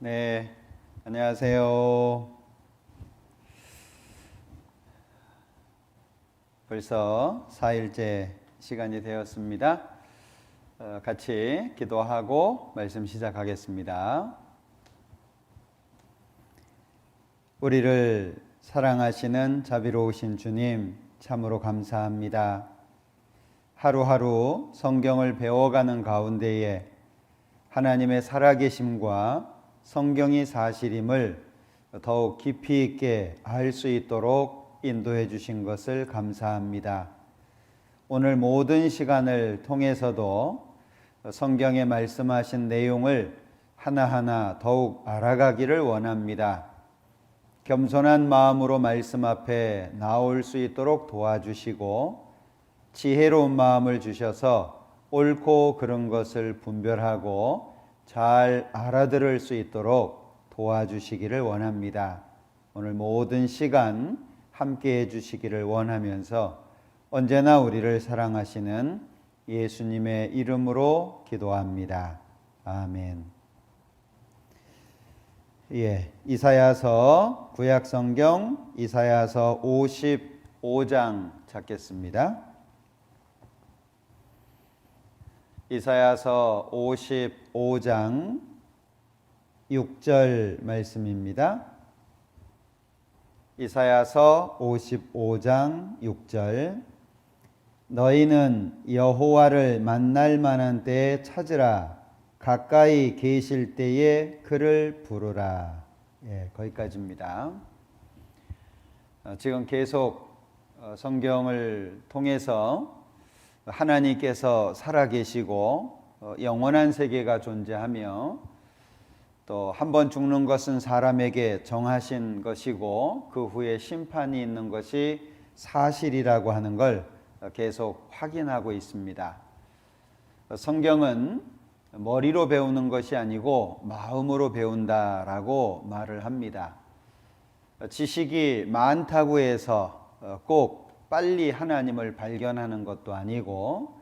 네, 안녕하세요. 벌써 4일째 시간이 되었습니다. 같이 기도하고 말씀 시작하겠습니다. 우리를 사랑하시는 자비로우신 주님, 참으로 감사합니다. 하루하루 성경을 배워가는 가운데에 하나님의 살아계심과 성경이 사실임을 더욱 깊이 있게 알 수 있도록 인도해 주신 것을 감사합니다. 오늘 모든 시간을 통해서도 성경에 말씀하신 내용을 하나하나 더욱 알아가기를 원합니다. 겸손한 마음으로 말씀 앞에 나올 수 있도록 도와주시고 지혜로운 마음을 주셔서 옳고 그른 것을 분별하고 잘 알아들을 수 있도록 도와주시기를 원합니다. 오늘 모든 시간 함께해 주시기를 원하면서 언제나 우리를 사랑하시는 예수님의 이름으로 기도합니다. 아멘. 이사야서 구약성경 이사야서 55장 찾겠습니다. 이사야서 55장 6절 말씀입니다. 이사야서 55장 6절 너희는 여호와를 만날 만한 때에 찾으라 가까이 계실 때에 그를 부르라. 거기까지입니다. 지금 계속 성경을 통해서 하나님께서 살아계시고 영원한 세계가 존재하며 또 한 번 죽는 것은 사람에게 정하신 것이고 그 후에 심판이 있는 것이 사실이라고 하는 걸 계속 확인하고 있습니다. 성경은 머리로 배우는 것이 아니고 마음으로 배운다라고 말을 합니다. 지식이 많다고 해서 꼭 빨리 하나님을 발견하는 것도 아니고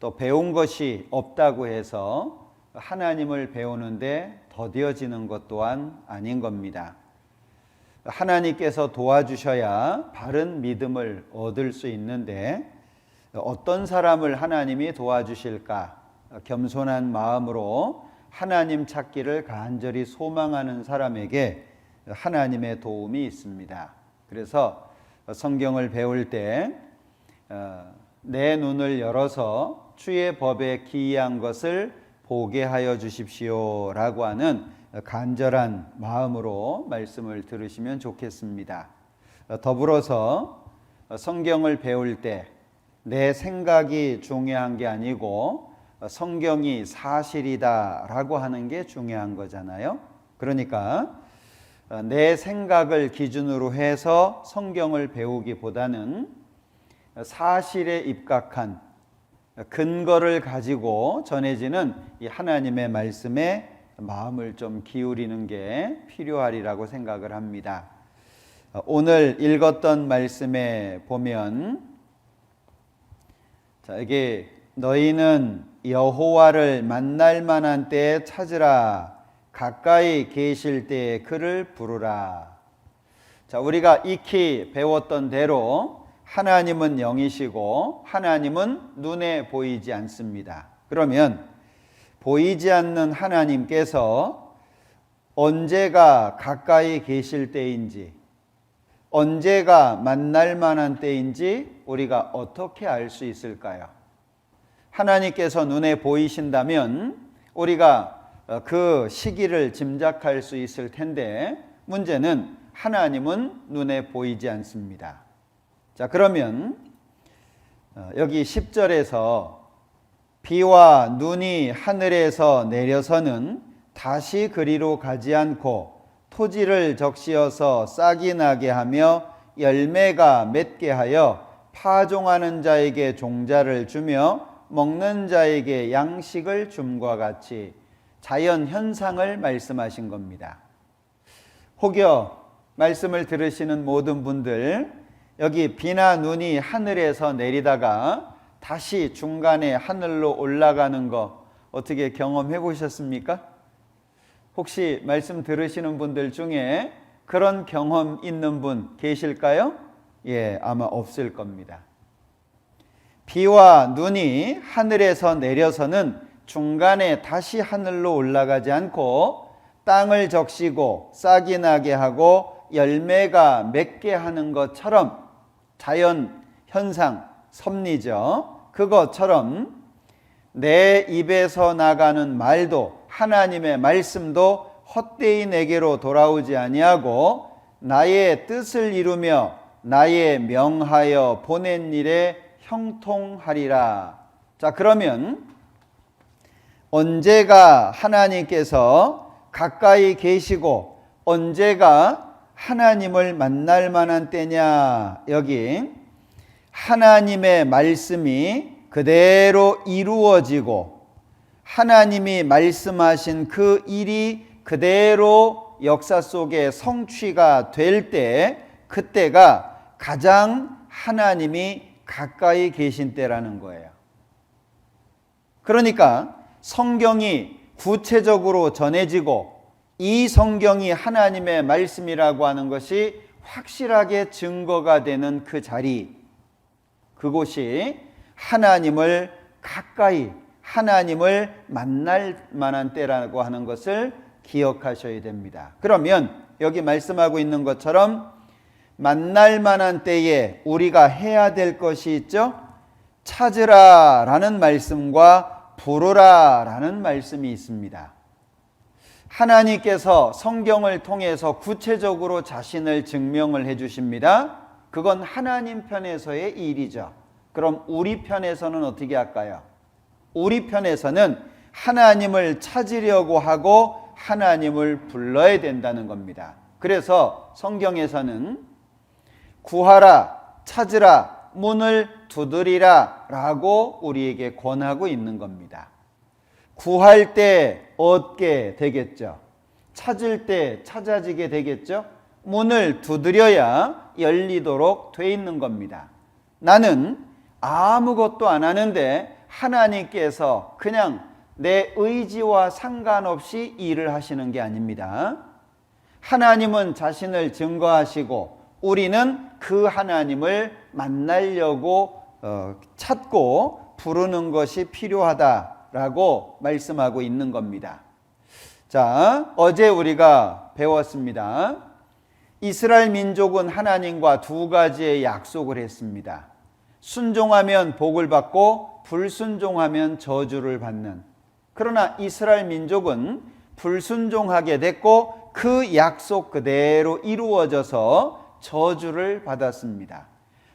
또 배운 것이 없다고 해서 하나님을 배우는데 더뎌지는 것 또한 아닌 겁니다. 하나님께서 도와주셔야 바른 믿음을 얻을 수 있는데 어떤 사람을 하나님이 도와주실까? 겸손한 마음으로 하나님 찾기를 간절히 소망하는 사람에게 하나님의 도움이 있습니다. 그래서 성경을 배울 때 내 눈을 열어서 주의 법에 기이한 것을 보게 하여 주십시오 라고 하는 간절한 마음으로 말씀을 들으시면 좋겠습니다. 더불어서 성경을 배울 때 내 생각이 중요한 게 아니고 성경이 사실이다 라고 하는 게 중요한 거잖아요. 그러니까 내 생각을 기준으로 해서 성경을 배우기보다는 사실에 입각한 근거를 가지고 전해지는 이 하나님의 말씀에 마음을 좀 기울이는 게 필요하리라고 생각을 합니다. 오늘 읽었던 말씀에 보면 이게 너희는 여호와를 만날 만한 때에 찾으라 가까이 계실 때에 그를 부르라. 자, 우리가 익히 배웠던 대로 하나님은 영이시고 하나님은 눈에 보이지 않습니다. 그러면 보이지 않는 하나님께서 언제가 가까이 계실 때인지 언제가 만날 만한 때인지 우리가 어떻게 알 수 있을까요? 하나님께서 눈에 보이신다면 우리가 그 시기를 짐작할 수 있을 텐데 문제는 하나님은 눈에 보이지 않습니다. 자, 그러면 여기 10절에서 비와 눈이 하늘에서 내려서는 다시 그리로 가지 않고 토지를 적시어서 싹이 나게 하며 열매가 맺게 하여 파종하는 자에게 종자를 주며 먹는 자에게 양식을 줌과 같이 자연 현상을 말씀하신 겁니다. 혹여 말씀을 들으시는 모든 분들 여기 비나 눈이 하늘에서 내리다가 다시 중간에 하늘로 올라가는 거 어떻게 경험해 보셨습니까? 혹시 말씀 들으시는 분들 중에 그런 경험 있는 분 계실까요? 예, 아마 없을 겁니다. 비와 눈이 하늘에서 내려서는 중간에 다시 하늘로 올라가지 않고 땅을 적시고 싹이 나게 하고 열매가 맺게 하는 것처럼, 자연 현상, 섭리죠. 그것처럼 내 입에서 나가는 말도, 하나님의 말씀도 헛되이 내게로 돌아오지 아니하고 나의 뜻을 이루며 나의 명하여 보낸 일에 형통하리라. 자, 그러면 언제가 하나님께서 가까이 계시고 언제가 하나님을 만날 만한 때냐? 여기 하나님의 말씀이 그대로 이루어지고 하나님이 말씀하신 그 일이 그대로 역사 속에 성취가 될 때, 그때가 가장 하나님이 가까이 계신 때라는 거예요. 그러니까 성경이 구체적으로 전해지고 이 성경이 하나님의 말씀이라고 하는 것이 확실하게 증거가 되는 그 자리, 그곳이 하나님을 가까이, 하나님을 만날 만한 때라고 하는 것을 기억하셔야 됩니다. 그러면 여기 말씀하고 있는 것처럼 만날 만한 때에 우리가 해야 될 것이 있죠. 찾으라 라는 말씀과 부르라 라는 말씀이 있습니다. 하나님께서 성경을 통해서 구체적으로 자신을 증명을 해 주십니다. 그건 하나님 편에서의 일이죠. 그럼 우리 편에서는 어떻게 할까요? 우리 편에서는 하나님을 찾으려고 하고 하나님을 불러야 된다는 겁니다. 그래서 성경에서는 구하라, 찾으라, 문을 두드리라 라고 우리에게 권하고 있는 겁니다. 구할 때 얻게 되겠죠. 찾을 때 찾아지게 되겠죠. 문을 두드려야 열리도록 돼 있는 겁니다. 나는 아무것도 안 하는데 하나님께서 그냥 내 의지와 상관없이 일을 하시는 게 아닙니다. 하나님은 자신을 증거하시고 우리는 그 하나님을 만나려고 찾고 부르는 것이 필요하다라고 말씀하고 있는 겁니다. 자, 어제 우리가 배웠습니다. 이스라엘 민족은 하나님과 두 가지의 약속을 했습니다. 순종하면 복을 받고 불순종하면 저주를 받는. 그러나 이스라엘 민족은 불순종하게 됐고 그 약속 그대로 이루어져서 저주를 받았습니다.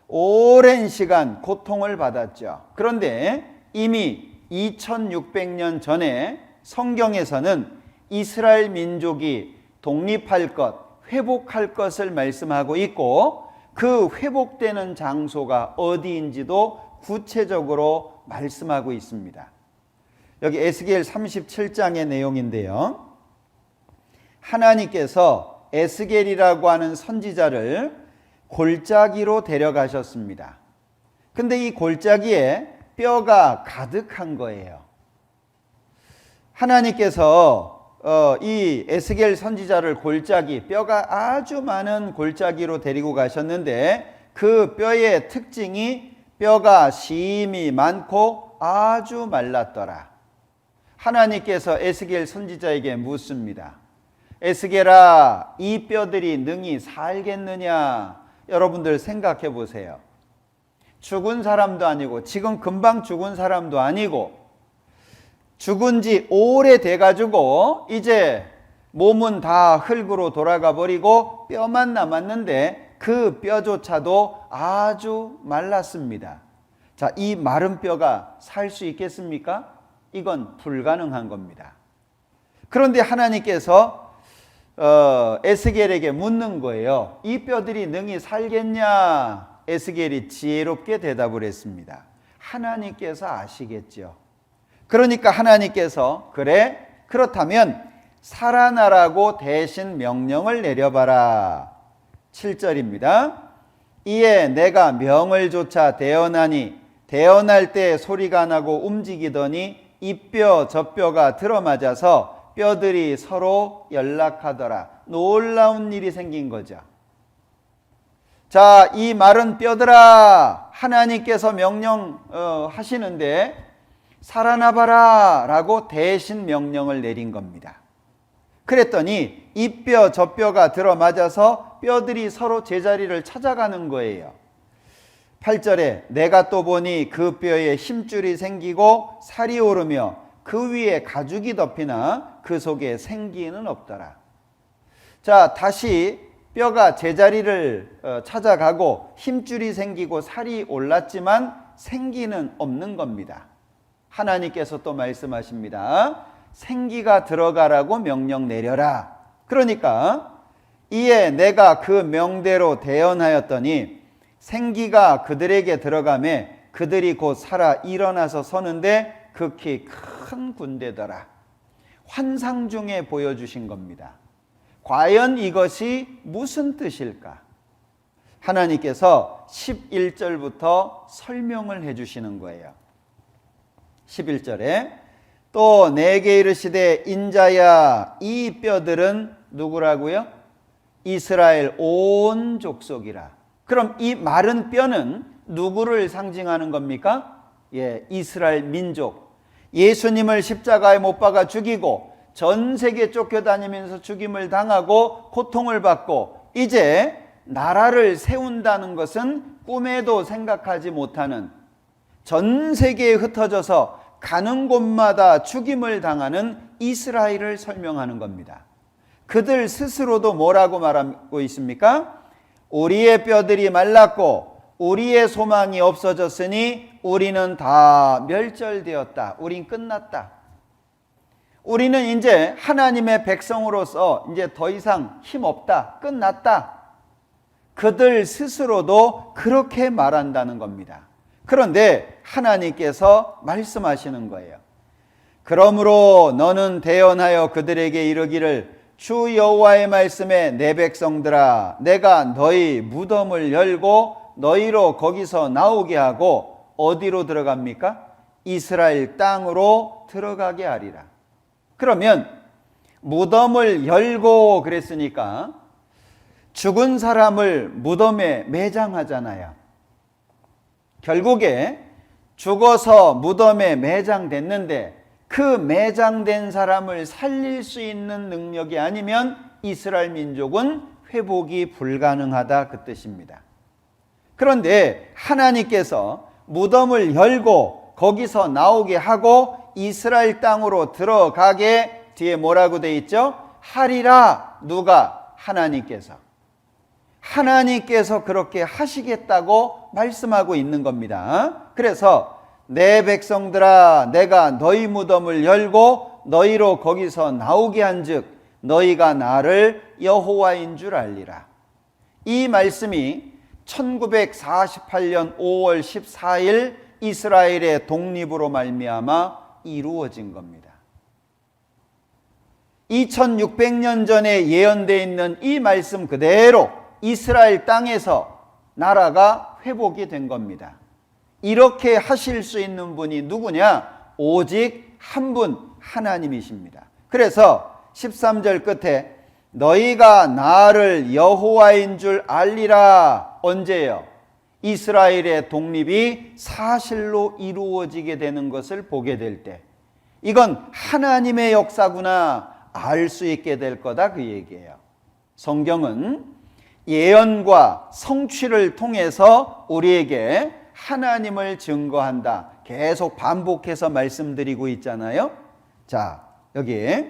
오랜 시간 고통을 받았죠. 그런데 이미 2600년 전에 성경에서는 이스라엘 민족이 독립할 것, 회복할 것을 말씀하고 있고 그 회복되는 장소가 어디인지도 구체적으로 말씀하고 있습니다. 여기 에스겔 37장의 내용인데요. 하나님께서 에스겔이라고 하는 선지자를 골짜기로 데려가셨습니다. 근데 이 골짜기에 뼈가 가득한 거예요. 하나님께서 이 에스겔 선지자를 골짜기, 뼈가 아주 많은 골짜기로 데리고 가셨는데 그 뼈의 특징이 뼈가 심이 많고 아주 말랐더라. 하나님께서 에스겔 선지자에게 묻습니다. 에스겔아, 이 뼈들이 능히 살겠느냐? 여러분들 생각해 보세요. 죽은 사람도 아니고 지금 금방 죽은 사람도 아니고 죽은 지 오래돼 가지고 이제 몸은 다 흙으로 돌아가 버리고 뼈만 남았는데 그 뼈조차도 아주 말랐습니다. 자, 이 마른 뼈가 살 수 있겠습니까? 이건 불가능한 겁니다. 그런데 하나님께서 에스겔에게 묻는 거예요. 이 뼈들이 능히 살겠냐? 에스겔이 지혜롭게 대답을 했습니다. 하나님께서 아시겠죠. 그러니까 하나님께서 그래? 그렇다면 살아나라고 대신 명령을 내려봐라. 7절입니다. 이에 내가 명을 조차 대언하니 대언할 때 소리가 나고 움직이더니 이 뼈 저 뼈가 들어맞아서 뼈들이 서로 연락하더라. 놀라운 일이 생긴 거죠. 자, 이 마른 뼈들아, 하나님께서 명령하시는데 살아나봐라 라고 대신 명령을 내린 겁니다. 그랬더니 이 뼈 저 뼈가 들어맞아서 뼈들이 서로 제자리를 찾아가는 거예요. 8절에 내가 또 보니 그 뼈에 힘줄이 생기고 살이 오르며 그 위에 가죽이 덮이나 그 속에 생기는 없더라. 자, 다시 뼈가 제자리를 찾아가고 힘줄이 생기고 살이 올랐지만 생기는 없는 겁니다. 하나님께서 또 말씀하십니다. 생기가 들어가라고 명령 내려라. 그러니까 이에 내가 그 명대로 대언하였더니 생기가 그들에게 들어가매 그들이 곧 살아 일어나서 서는데 극히 큰 군대더라. 환상 중에 보여주신 겁니다. 과연 이것이 무슨 뜻일까? 하나님께서 11절부터 설명을 해주시는 거예요. 11절에 또 내게 이르시되 인자야 이 뼈들은 누구라고요? 이스라엘 온 족속이라. 그럼 이 마른 뼈는 누구를 상징하는 겁니까? 예, 이스라엘 민족. 예수님을 십자가에 못 박아 죽이고 전 세계 쫓겨다니면서 죽임을 당하고 고통을 받고 이제 나라를 세운다는 것은 꿈에도 생각하지 못하는, 전 세계에 흩어져서 가는 곳마다 죽임을 당하는 이스라엘을 설명하는 겁니다. 그들 스스로도 뭐라고 말하고 있습니까? 우리의 뼈들이 말랐고 우리의 소망이 없어졌으니 우리는 다 멸절되었다. 우린 끝났다. 우리는 이제 하나님의 백성으로서 이제 더 이상 힘없다. 끝났다. 그들 스스로도 그렇게 말한다는 겁니다. 그런데 하나님께서 말씀하시는 거예요. 그러므로 너는 대언하여 그들에게 이르기를 주 여호와의 말씀에 내 백성들아 내가 너희 무덤을 열고 너희로 거기서 나오게 하고 어디로 들어갑니까? 이스라엘 땅으로 들어가게 하리라. 그러면 무덤을 열고 그랬으니까 죽은 사람을 무덤에 매장하잖아요. 결국에 죽어서 무덤에 매장됐는데 그 매장된 사람을 살릴 수 있는 능력이 아니면 이스라엘 민족은 회복이 불가능하다 그 뜻입니다. 그런데 하나님께서 무덤을 열고 거기서 나오게 하고 이스라엘 땅으로 들어가게 뒤에 뭐라고 돼 있죠? 하리라. 누가? 하나님께서. 하나님께서 그렇게 하시겠다고 말씀하고 있는 겁니다. 그래서 내 백성들아 내가 너희 무덤을 열고 너희로 거기서 나오게 한즉 너희가 나를 여호와인 줄 알리라. 이 말씀이 1948년 5월 14일 이스라엘의 독립으로 말미암아 이루어진 겁니다. 2600년 전에 예언되어 있는 이 말씀 그대로 이스라엘 땅에서 나라가 회복이 된 겁니다. 이렇게 하실 수 있는 분이 누구냐? 오직 한 분 하나님이십니다. 그래서 13절 끝에 너희가 나를 여호와인 줄 알리라. 언제요? 이스라엘의 독립이 사실로 이루어지게 되는 것을 보게 될 때 이건 하나님의 역사구나 알 수 있게 될 거다 그 얘기예요. 성경은 예언과 성취를 통해서 우리에게 하나님을 증거한다. 계속 반복해서 말씀드리고 있잖아요. 자, 여기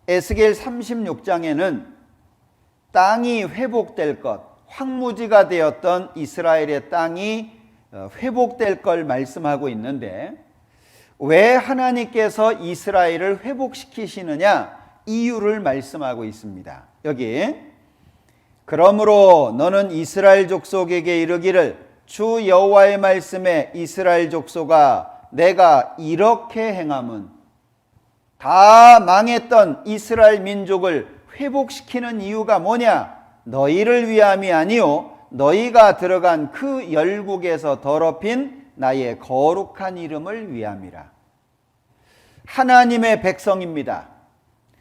에스겔 36장에는 땅이 회복될 것, 황무지가 되었던 이스라엘의 땅이 회복될 걸 말씀하고 있는데 왜 하나님께서 이스라엘을 회복시키시느냐 이유를 말씀하고 있습니다. 여기 그러므로 너는 이스라엘 족속에게 이르기를 주 여호와의 말씀에 이스라엘 족속아 내가 이렇게 행함은 다 망했던 이스라엘 민족을 회복시키는 이유가 뭐냐? 너희를 위함이 아니요 너희가 들어간 그 열국에서 더럽힌 나의 거룩한 이름을 위함이라. 하나님의 백성입니다.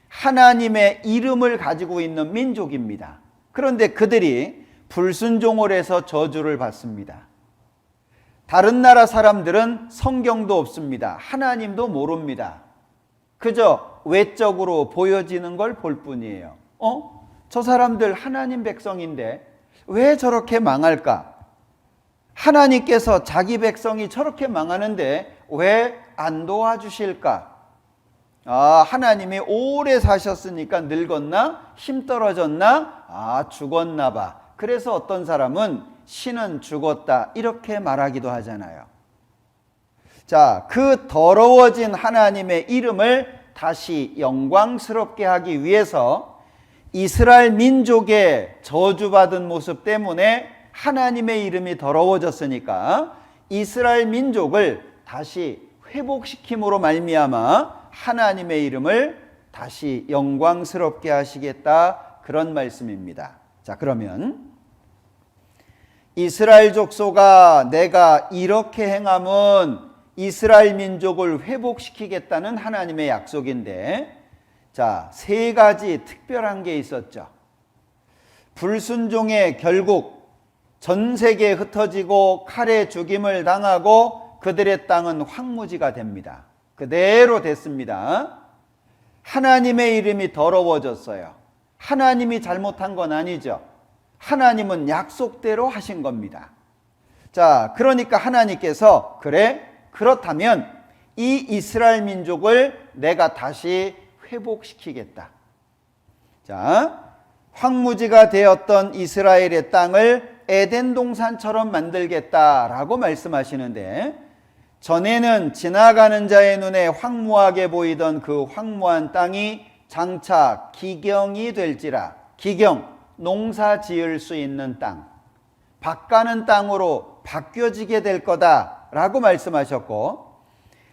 하나님의 이름을 가지고 있는 민족입니다. 그런데 그들이 불순종을 해서 저주를 받습니다. 다른 나라 사람들은 성경도 없습니다. 하나님도 모릅니다. 그저 외적으로 보여지는 걸 볼 뿐이에요. 저 사람들 하나님 백성인데 왜 저렇게 망할까? 하나님께서 자기 백성이 저렇게 망하는데 왜 안 도와주실까? 하나님이 오래 사셨으니까 늙었나? 힘 떨어졌나? 죽었나 봐. 그래서 어떤 사람은 신은 죽었다 이렇게 말하기도 하잖아요. 자, 그 더러워진 하나님의 이름을 다시 영광스럽게 하기 위해서 이스라엘 민족의 저주받은 모습 때문에 하나님의 이름이 더러워졌으니까 이스라엘 민족을 다시 회복시킴으로 말미암아 하나님의 이름을 다시 영광스럽게 하시겠다, 그런 말씀입니다. 자, 그러면 이스라엘 족속아, 내가 이렇게 행함은 이스라엘 민족을 회복시키겠다는 하나님의 약속인데, 자, 세 가지 특별한 게 있었죠. 불순종의 결국 전 세계에 흩어지고 칼에 죽임을 당하고 그들의 땅은 황무지가 됩니다. 그대로 됐습니다. 하나님의 이름이 더러워졌어요. 하나님이 잘못한 건 아니죠. 하나님은 약속대로 하신 겁니다. 자, 그러니까 하나님께서 그렇다면 이 이스라엘 민족을 내가 다시 회복시키겠다. 자, 황무지가 되었던 이스라엘의 땅을 에덴 동산처럼 만들겠다라고 말씀하시는데, 전에는 지나가는 자의 눈에 황무하게 보이던 그 황무한 땅이 장차 기경이 될지라. 기경, 농사 지을 수 있는 땅, 밭가는 땅으로 바뀌어지게 될 거다라고 말씀하셨고,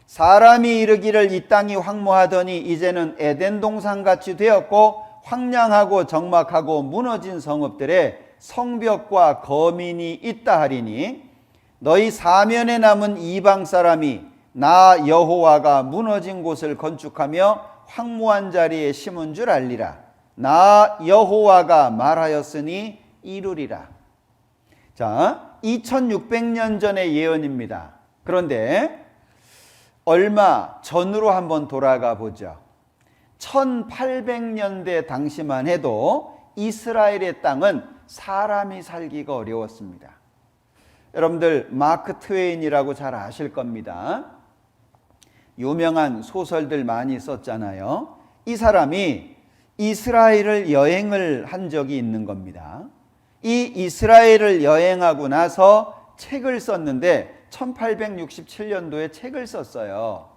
사람이 이르기를 이 땅이 황무하더니 이제는 에덴 동산같이 되었고 황량하고 적막하고 무너진 성읍들에 성벽과 거민이 있다 하리니, 너희 사면에 남은 이방 사람이 나 여호와가 무너진 곳을 건축하며 황무한 자리에 심은 줄 알리라. 나 여호와가 말하였으니 이루리라. 자, 2600년 전의 예언입니다. 그런데 얼마 전으로 한번 돌아가 보죠. 1800년대 당시만 해도 이스라엘의 땅은 사람이 살기가 어려웠습니다. 여러분들 마크 트웨인이라고 잘 아실 겁니다. 유명한 소설들 많이 썼잖아요. 이 사람이 이스라엘을 여행을 한 적이 있는 겁니다. 이 이스라엘을 여행하고 나서 책을 썼는데 1867년도에 책을 썼어요.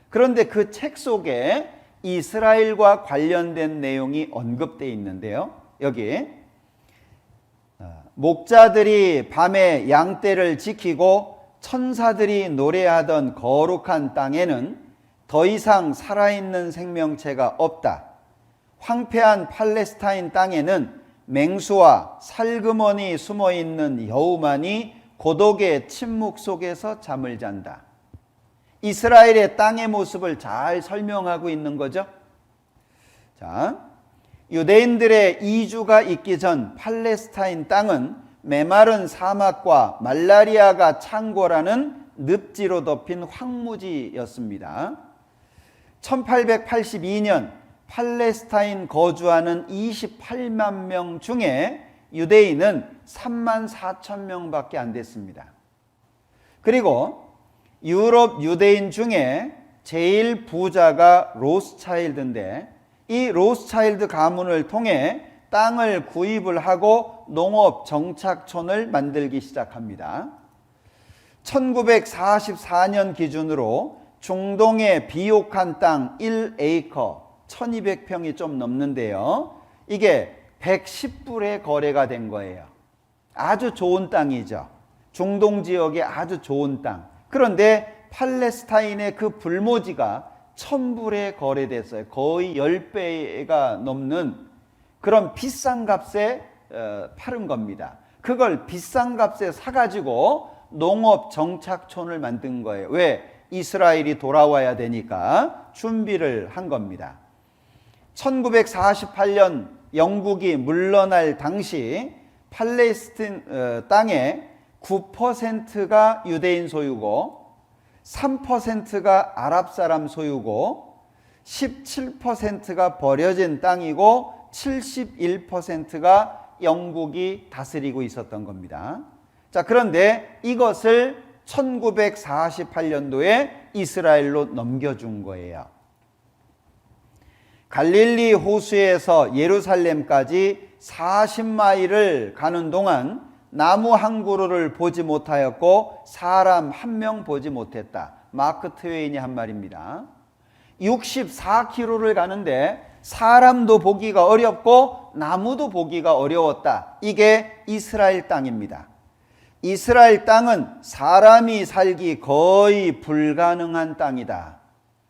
그런데 그 책 속에 이스라엘과 관련된 내용이 언급되어 있는데요. 여기 목자들이 밤에 양떼를 지키고 천사들이 노래하던 거룩한 땅에는 더 이상 살아있는 생명체가 없다. 황폐한 팔레스타인 땅에는 맹수와 살그머니 숨어있는 여우만이 고독의 침묵 속에서 잠을 잔다. 이스라엘의 땅의 모습을 잘 설명하고 있는 거죠. 자, 유대인들의 이주가 있기 전 팔레스타인 땅은 메마른 사막과 말라리아가 창궐하는 늪지로 덮인 황무지였습니다. 1882년 팔레스타인 거주하는 28만 명 중에 유대인은 3만 4천 명밖에 안 됐습니다. 그리고 유럽 유대인 중에 제일 부자가 로스차일드인데, 이 로스차일드 가문을 통해 땅을 구입을 하고 농업 정착촌을 만들기 시작합니다. 1944년 기준으로 중동의 비옥한 땅 1에이커 1200평이 좀 넘는데요. 이게 110불에 거래가 된 거예요. 아주 좋은 땅이죠. 중동 지역의 아주 좋은 땅. 그런데 팔레스타인의 그 불모지가 1000불에 거래됐어요. 거의 10배가 넘는 그런 비싼 값에 팔은 겁니다. 그걸 비싼 값에 사가지고 농업 정착촌을 만든 거예요. 왜? 이스라엘이 돌아와야 되니까 준비를 한 겁니다. 1948년 영국이 물러날 당시 팔레스틴 땅의 9%가 유대인 소유고 3%가 아랍 사람 소유고 17%가 버려진 땅이고 71%가 영국이 다스리고 있었던 겁니다. 자, 그런데 이것을 1948년도에 이스라엘로 넘겨준 거예요. 갈릴리 호수에서 예루살렘까지 40마일을 가는 동안 나무 한 그루를 보지 못하였고 사람 한 명 보지 못했다. 마크 트웨인이 한 말입니다. 64km를 가는데 사람도 보기가 어렵고 나무도 보기가 어려웠다. 이게 이스라엘 땅입니다. 이스라엘 땅은 사람이 살기 거의 불가능한 땅이다.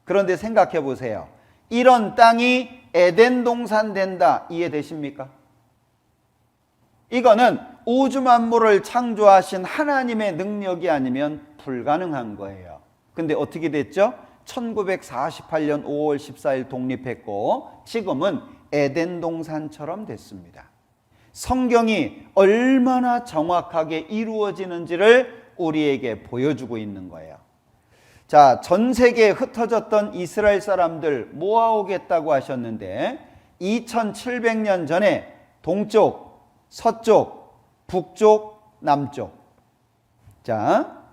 그런데 생각해 보세요. 이런 땅이 에덴 동산 된다. 이해되십니까? 이거는 우주 만물을 창조하신 하나님의 능력이 아니면 불가능한 거예요. 근데 어떻게 됐죠? 1948년 5월 14일 독립했고 지금은 에덴 동산처럼 됐습니다. 성경이 얼마나 정확하게 이루어지는지를 우리에게 보여주고 있는 거예요. 자, 전 세계에 흩어졌던 이스라엘 사람들 모아오겠다고 하셨는데 2700년 전에 동쪽, 서쪽, 북쪽, 남쪽. 자,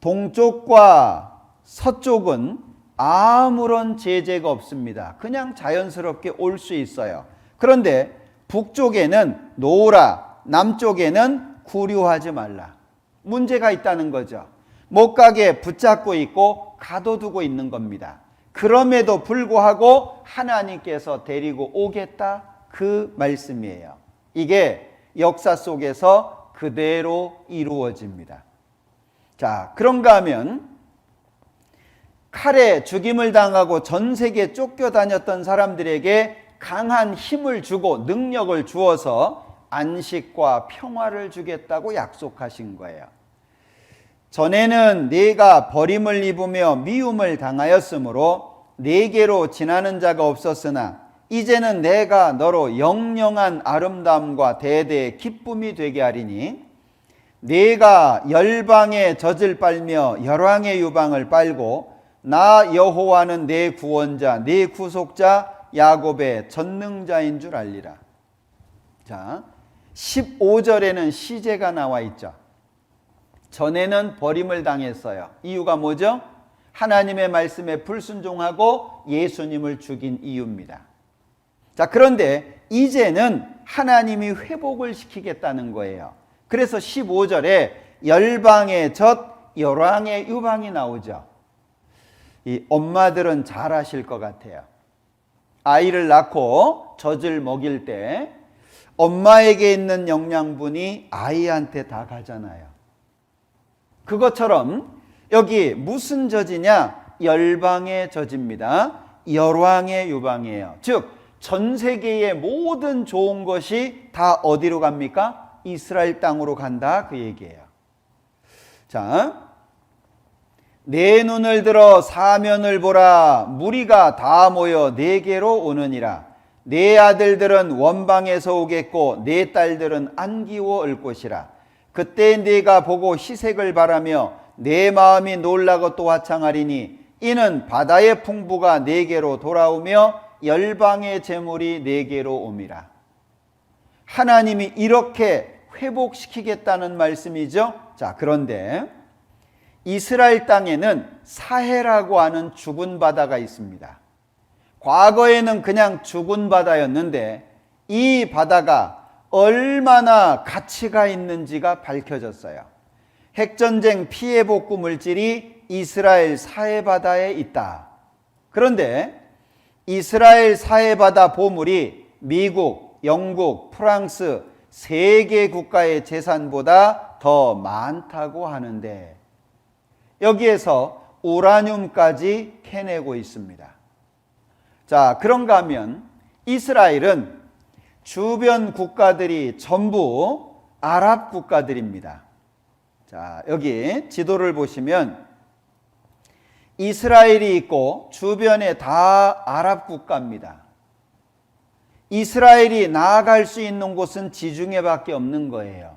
동쪽과 서쪽은 아무런 제재가 없습니다. 그냥 자연스럽게 올 수 있어요. 그런데 북쪽에는 놓으라, 남쪽에는 구류하지 말라. 문제가 있다는 거죠. 못 가게 붙잡고 있고 가둬두고 있는 겁니다. 그럼에도 불구하고 하나님께서 데리고 오겠다, 그 말씀이에요. 이게 역사 속에서 그대로 이루어집니다. 자, 그런가 하면 칼에 죽임을 당하고 전 세계에 쫓겨다녔던 사람들에게 강한 힘을 주고 능력을 주어서 안식과 평화를 주겠다고 약속하신 거예요. 전에는 네가 버림을 입으며 미움을 당하였으므로 네게로 지나는 자가 없었으나 이제는 내가 너로 영영한 아름다움과 대대의 기쁨이 되게 하리니 네가 열방의 젖을 빨며 열왕의 유방을 빨고 나 여호와는 내 구원자 내 구속자 야곱의 전능자인 줄 알리라. 자, 15절에는 시제가 나와 있죠. 전에는 버림을 당했어요. 이유가 뭐죠? 하나님의 말씀에 불순종하고 예수님을 죽인 이유입니다. 자, 그런데 이제는 하나님이 회복을 시키겠다는 거예요. 그래서 15절에 열방의 젖, 열왕의 유방이 나오죠. 이 엄마들은 잘 아실 것 같아요. 아이를 낳고 젖을 먹일 때 엄마에게 있는 영양분이 아이한테 다 가잖아요. 그것처럼 여기 무슨 젖이냐? 열방의 젖입니다. 열왕의 유방이에요. 즉 전 세계의 모든 좋은 것이 다 어디로 갑니까? 이스라엘 땅으로 간다, 그 얘기예요. 자, 내 눈을 들어 사면을 보라. 무리가 다 모여 내게로 오느니라. 내 아들들은 원방에서 오겠고 내 딸들은 안기워 올 것이라. 그때 네가 보고 희색을 바라며 내 마음이 놀라고 또 화창하리니 이는 바다의 풍부가 네게로 돌아오며 열방의 재물이 네게로 옴이라. 하나님이 이렇게 회복시키겠다는 말씀이죠. 자, 그런데 이스라엘 땅에는 사해라고 하는 죽은 바다가 있습니다. 과거에는 그냥 죽은 바다였는데 이 바다가 얼마나 가치가 있는지가 밝혀졌어요. 핵전쟁 피해복구 물질이 이스라엘 사해바다에 있다. 그런데 이스라엘 사해바다 보물이 미국, 영국, 프랑스 세 개 국가의 재산보다 더 많다고 하는데 여기에서 우라늄까지 캐내고 있습니다. 자, 그런가 하면 이스라엘은 주변 국가들이 전부 아랍 국가들입니다. 자, 여기 지도를 보시면 이스라엘이 있고 주변에 다 아랍 국가입니다. 이스라엘이 나아갈 수 있는 곳은 지중해밖에 없는 거예요.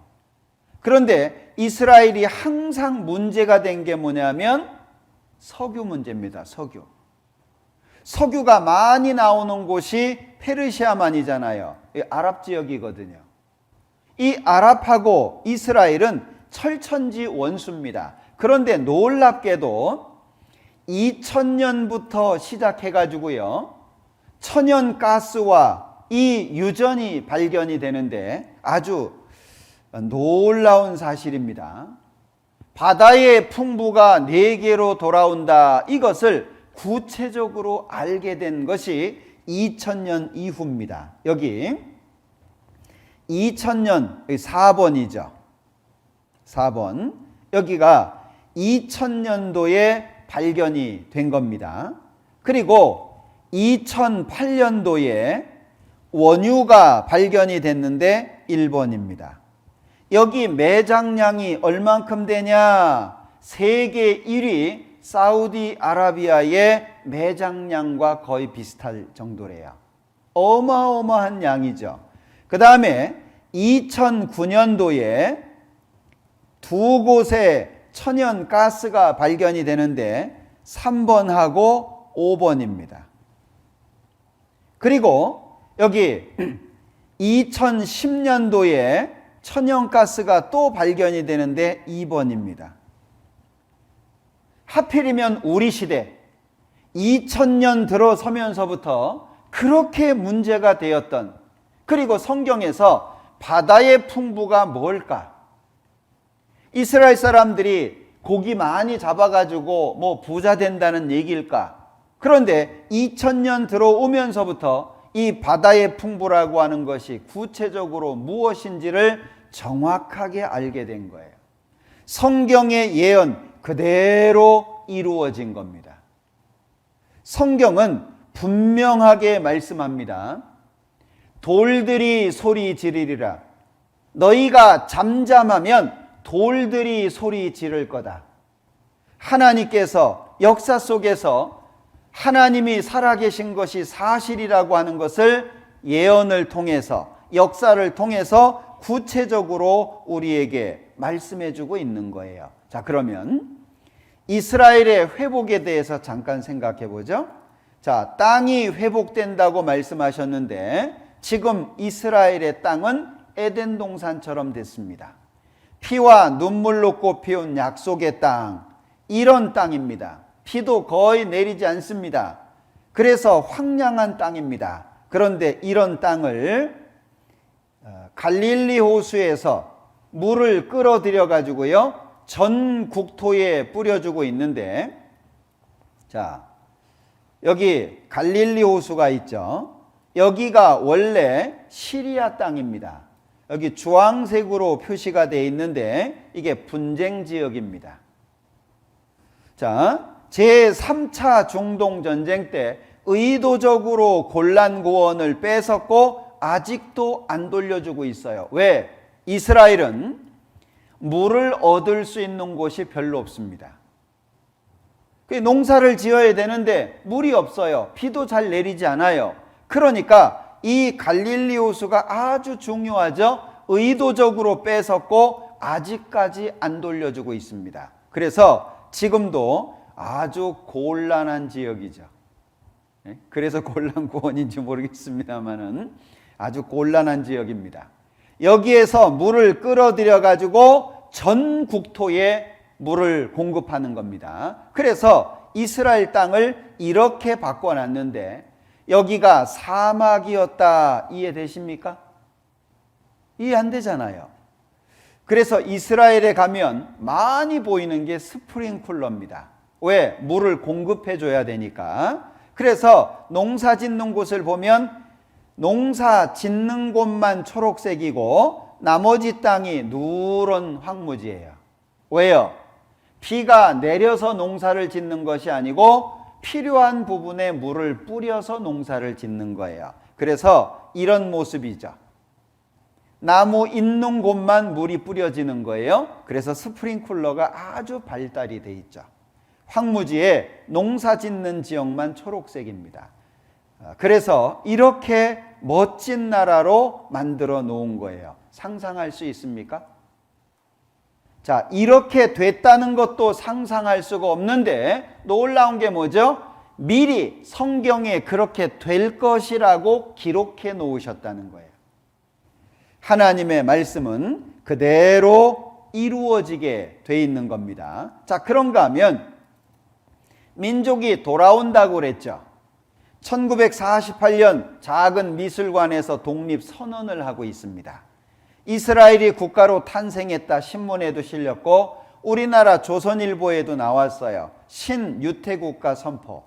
그런데 이스라엘이 항상 문제가 된 게 뭐냐면 석유 문제입니다. 석유가 많이 나오는 곳이 페르시아만이잖아요. 아랍 지역이거든요. 이 아랍하고 이스라엘은 철천지 원수입니다. 그런데 놀랍게도 2000년부터 시작해가지고요, 천연가스와 이 유전이 발견이 되는데 아주 놀라운 사실입니다. 바다의 풍부가 4개로 돌아온다. 이것을 구체적으로 알게 된 것이 2000년 이후입니다. 여기 2000년 4번이죠. 4번. 여기가 2000년도에 발견이 된 겁니다. 그리고 2008년도에 원유가 발견이 됐는데 1번입니다. 여기 매장량이 얼만큼 되냐? 세계 1위 사우디아라비아의 매장량과 거의 비슷할 정도래요. 어마어마한 양이죠. 그 다음에 2009년도에 두 곳에 천연가스가 발견이 되는데 3번하고 5번입니다. 그리고 여기 2010년도에 천연가스가 또 발견이 되는데 2번입니다. 하필이면 우리 시대 2000년 들어서면서부터 그렇게 문제가 되었던, 그리고 성경에서 바다의 풍부가 뭘까? 이스라엘 사람들이 고기 많이 잡아가지고 뭐 부자 된다는 얘기일까? 그런데 2000년 들어오면서부터 이 바다의 풍부라고 하는 것이 구체적으로 무엇인지를 정확하게 알게 된 거예요. 성경의 예언 그대로 이루어진 겁니다. 성경은 분명하게 말씀합니다. 돌들이 소리 지르리라. 너희가 잠잠하면 돌들이 소리 지를 거다. 하나님께서 역사 속에서 하나님이 살아계신 것이 사실이라고 하는 것을 예언을 통해서, 역사를 통해서 구체적으로 우리에게 말씀해 주고 있는 거예요. 자, 그러면 이스라엘의 회복에 대해서 잠깐 생각해 보죠. 자, 땅이 회복된다고 말씀하셨는데 지금 이스라엘의 땅은 에덴 동산처럼 됐습니다. 피와 눈물로 꽃피운 약속의 땅, 이런 땅입니다. 비도 거의 내리지 않습니다. 그래서 황량한 땅입니다. 그런데 이런 땅을 갈릴리 호수에서 물을 끌어들여 가지고요, 전 국토에 뿌려주고 있는데, 자, 여기 갈릴리 호수가 있죠. 여기가 원래 시리아 땅입니다. 여기 주황색으로 표시가 되어 있는데 이게 분쟁 지역입니다. 자, 제3차 중동 전쟁 때 의도적으로 골란 고원을 뺏었고 아직도 안 돌려주고 있어요. 왜? 이스라엘은 물을 얻을 수 있는 곳이 별로 없습니다. 농사를 지어야 되는데 물이 없어요. 비도 잘 내리지 않아요. 그러니까 이 갈릴리 호수가 아주 중요하죠. 의도적으로 뺏었고 아직까지 안 돌려주고 있습니다. 그래서 지금도 아주 곤란한 지역이죠. 그래서 곤란고원인지 모르겠습니다만은 아주 곤란한 지역입니다. 여기에서 물을 끌어들여 가지고 전 국토에 물을 공급하는 겁니다. 그래서 이스라엘 땅을 이렇게 바꿔놨는데 여기가 사막이었다, 이해되십니까? 이해 안 되잖아요. 그래서 이스라엘에 가면 많이 보이는 게 스프링쿨러입니다. 왜? 물을 공급해 줘야 되니까. 그래서 농사 짓는 곳을 보면 농사 짓는 곳만 초록색이고 나머지 땅이 누런 황무지예요. 왜요? 비가 내려서 농사를 짓는 것이 아니고 필요한 부분에 물을 뿌려서 농사를 짓는 거예요. 그래서 이런 모습이죠. 나무 있는 곳만 물이 뿌려지는 거예요. 그래서 스프링쿨러가 아주 발달이 돼 있죠. 황무지에 농사 짓는 지역만 초록색입니다. 그래서 이렇게 멋진 나라로 만들어 놓은 거예요. 상상할 수 있습니까? 자, 이렇게 됐다는 것도 상상할 수가 없는데 놀라운 게 뭐죠? 미리 성경에 그렇게 될 것이라고 기록해 놓으셨다는 거예요. 하나님의 말씀은 그대로 이루어지게 돼 있는 겁니다. 자, 그런가 하면 민족이 돌아온다고 그랬죠. 1948년 작은 미술관에서 독립선언을 하고 있습니다. 이스라엘이 국가로 탄생했다 신문에도 실렸고 우리나라 조선일보에도 나왔어요. 신유태국가 선포.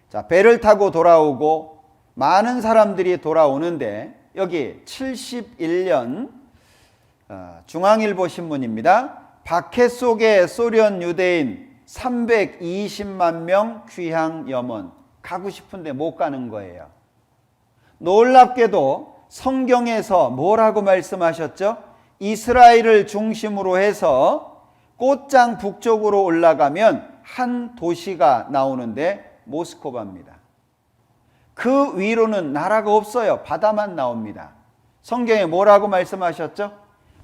자, 배를 타고 돌아오고 많은 사람들이 돌아오는데 여기 71년 중앙일보 신문입니다. 박해 속에 소련 유대인 320만 명 귀향 염원. 가고 싶은데 못 가는 거예요. 놀랍게도 성경에서 뭐라고 말씀하셨죠? 이스라엘을 중심으로 해서 꽃장 북쪽으로 올라가면 한 도시가 나오는데 모스크바입니다. 그 위로는 나라가 없어요. 바다만 나옵니다. 성경에 뭐라고 말씀하셨죠?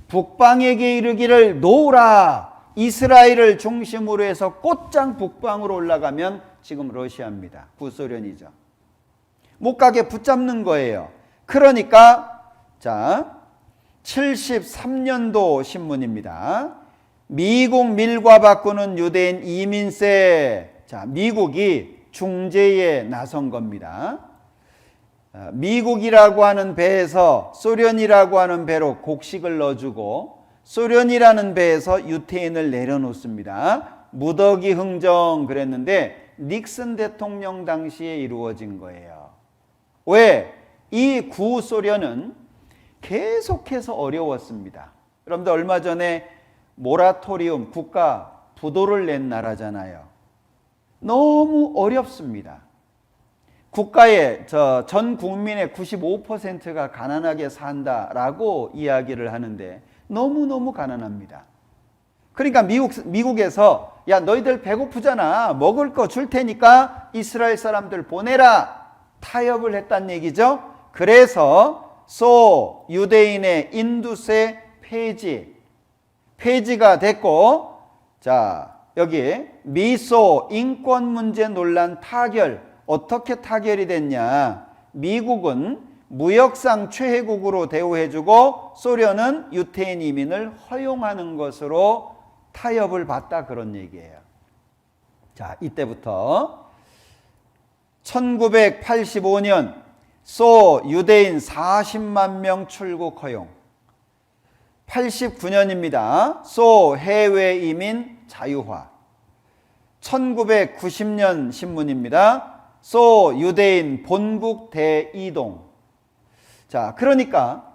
북방에게 이르기를 놓으라. 이스라엘을 중심으로 해서 꽃장 북방으로 올라가면 지금 러시아입니다. 구소련이죠. 못 가게 붙잡는 거예요. 그러니까 자 73년도 신문입니다. 미국 밀과 바꾸는 유대인 이민세. 자, 미국이 중재에 나선 겁니다. 미국이라고 하는 배에서 소련이라고 하는 배로 곡식을 넣어주고 소련이라는 배에서 유태인을 내려놓습니다. 무더기 흥정 그랬는데 닉슨 대통령 당시에 이루어진 거예요. 왜? 이 구소련은 계속해서 어려웠습니다. 여러분들 얼마 전에 모라토리움 국가 부도를 낸 나라잖아요. 너무 어렵습니다. 국가의 전 국민의 95%가 가난하게 산다라고 이야기를 하는데 너무너무 가난합니다. 그러니까 미국에서 야 너희들 배고프잖아. 먹을 거 줄 테니까 이스라엘 사람들 보내라. 타협을 했단 얘기죠. 그래서 유대인의 인두세 폐지가 됐고 자 여기 미소 인권 문제 논란 타결. 어떻게 타결이 됐냐. 미국은 무역상 최혜국으로 대우해주고 소련은 유태인 이민을 허용하는 것으로 타협을 봤다 그런 얘기예요. 자, 이때부터 1985년 유대인 40만 명 출국 허용. 89년입니다. 해외 이민 자유화. 1990년 신문입니다. 유대인 본국 대이동. 자, 그러니까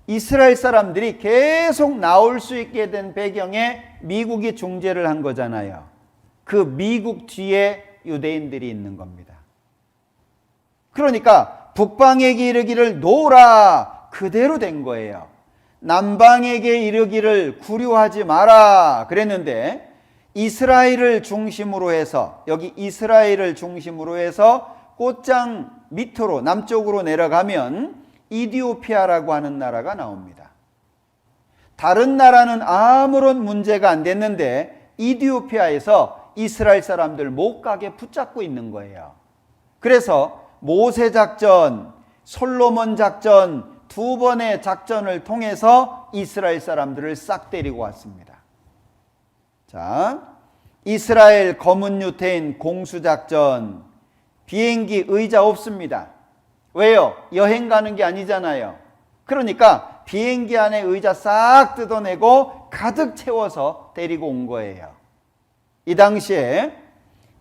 이스라엘 사람들이 계속 나올 수 있게 된 배경에 미국이 중재를 한 거잖아요. 그 미국 뒤에 유대인들이 있는 겁니다. 그러니까 북방에게 이르기를 놓으라 그대로 된 거예요. 남방에게 이르기를 구류하지 마라 그랬는데 이스라엘을 중심으로 해서 여기 이스라엘을 중심으로 해서 꽃장 밑으로 남쪽으로 내려가면 이디오피아라고 하는 나라가 나옵니다. 다른 나라는 아무런 문제가 안 됐는데 이디오피아에서 이스라엘 사람들 못 가게 붙잡고 있는 거예요. 그래서 모세 작전, 솔로몬 작전 두 번의 작전을 통해서 이스라엘 사람들을 싹 데리고 왔습니다. 자, 이스라엘 검은 유태인 공수작전. 비행기 의자 없습니다. 왜요? 여행 가는 게 아니잖아요. 그러니까 비행기 안에 의자 싹 뜯어내고 가득 채워서 데리고 온 거예요. 이 당시에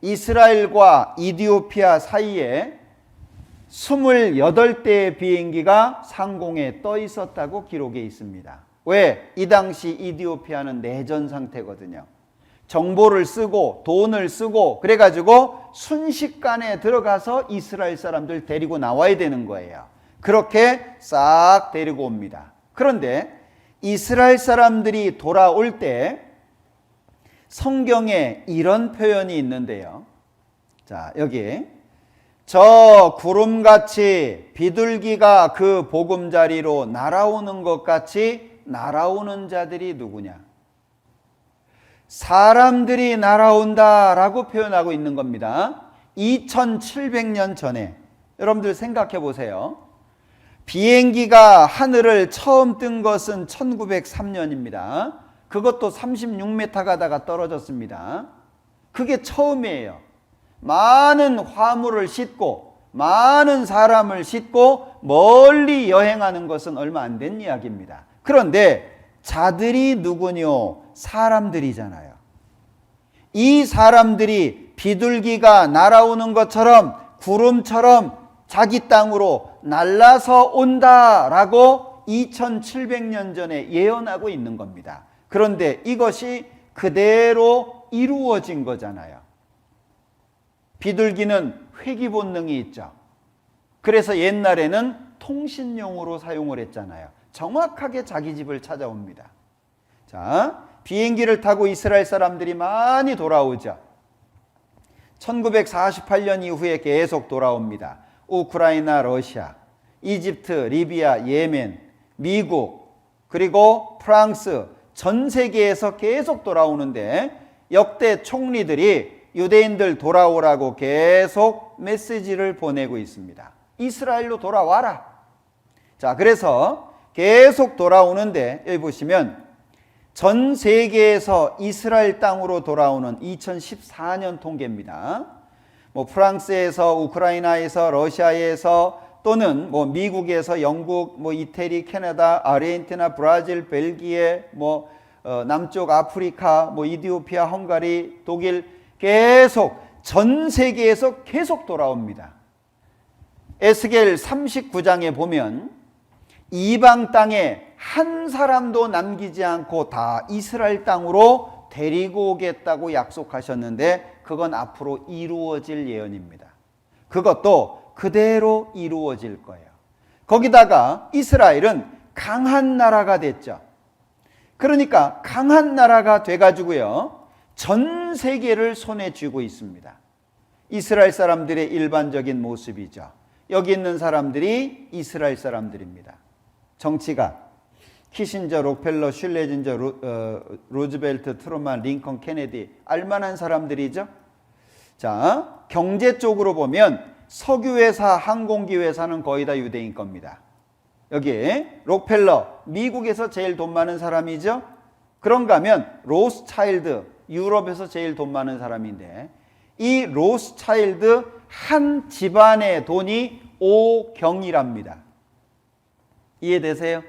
이스라엘과 이디오피아 사이에 28대의 비행기가 상공에 떠 있었다고 기록에 있습니다. 왜? 이 당시 이디오피아는 내전 상태거든요. 정보를 쓰고 돈을 쓰고 그래가지고 순식간에 들어가서 이스라엘 사람들 데리고 나와야 되는 거예요. 그렇게 싹 데리고 옵니다. 그런데 이스라엘 사람들이 돌아올 때 성경에 이런 표현이 있는데요. 자, 여기 저 구름같이 비둘기가 그 보금자리로 날아오는 것 같이 날아오는 자들이 누구냐? 사람들이 날아온다라고 표현하고 있는 겁니다. 2700년 전에 여러분들 생각해 보세요. 비행기가 하늘을 처음 뜬 것은 1903년입니다. 그것도 36m 가다가 떨어졌습니다. 그게 처음이에요. 많은 화물을 싣고 많은 사람을 싣고 멀리 여행하는 것은 얼마 안 된 이야기입니다. 그런데 자들이 누구뇨? 사람들이잖아요. 이 사람들이 비둘기가 날아오는 것처럼 구름처럼 자기 땅으로 날아서 온다라고 2700년 전에 예언하고 있는 겁니다. 그런데 이것이 그대로 이루어진 거잖아요. 비둘기는 회귀 본능이 있죠. 그래서 옛날에는 통신용으로 사용을 했잖아요. 정확하게 자기 집을 찾아옵니다. 자, 비행기를 타고 이스라엘 사람들이 많이 돌아오죠. 1948년 이후에 계속 돌아옵니다. 우크라이나, 러시아, 이집트, 리비아, 예멘, 미국, 그리고 프랑스, 전 세계에서 계속 돌아오는데 역대 총리들이 유대인들 돌아오라고 계속 메시지를 보내고 있습니다. 이스라엘로 돌아와라. 자, 그래서 계속 돌아오는데 여기 보시면 전 세계에서 이스라엘 땅으로 돌아오는 2014년 통계입니다. 뭐 프랑스에서, 우크라이나에서, 러시아에서 또는 뭐 미국에서, 영국, 뭐 이태리, 캐나다, 아르헨티나, 브라질, 벨기에, 뭐 남쪽 아프리카, 뭐 이디오피아, 헝가리, 독일 계속 전 세계에서 계속 돌아옵니다. 에스겔 39장에 보면 이방 땅에 한 사람도 남기지 않고 다 이스라엘 땅으로 데리고 오겠다고 약속하셨는데 그건 앞으로 이루어질 예언입니다. 그것도 그대로 이루어질 거예요. 거기다가 이스라엘은 강한 나라가 됐죠. 그러니까 강한 나라가 돼가지고요. 전 세계를 손에 쥐고 있습니다. 이스라엘 사람들의 일반적인 모습이죠. 여기 있는 사람들이 이스라엘 사람들입니다. 정치가 키신저, 록펠러, 슐레진저, 루즈벨트, 트루만, 링컨, 케네디 알만한 사람들이죠. 자, 경제 쪽으로 보면 석유회사, 항공기회사는 거의 다 유대인 겁니다. 여기 록펠러, 미국에서 제일 돈 많은 사람이죠. 그런가 하면 로스차일드, 유럽에서 제일 돈 많은 사람인데 이 로스차일드 한 집안의 돈이 5경이랍니다. 이해되세요?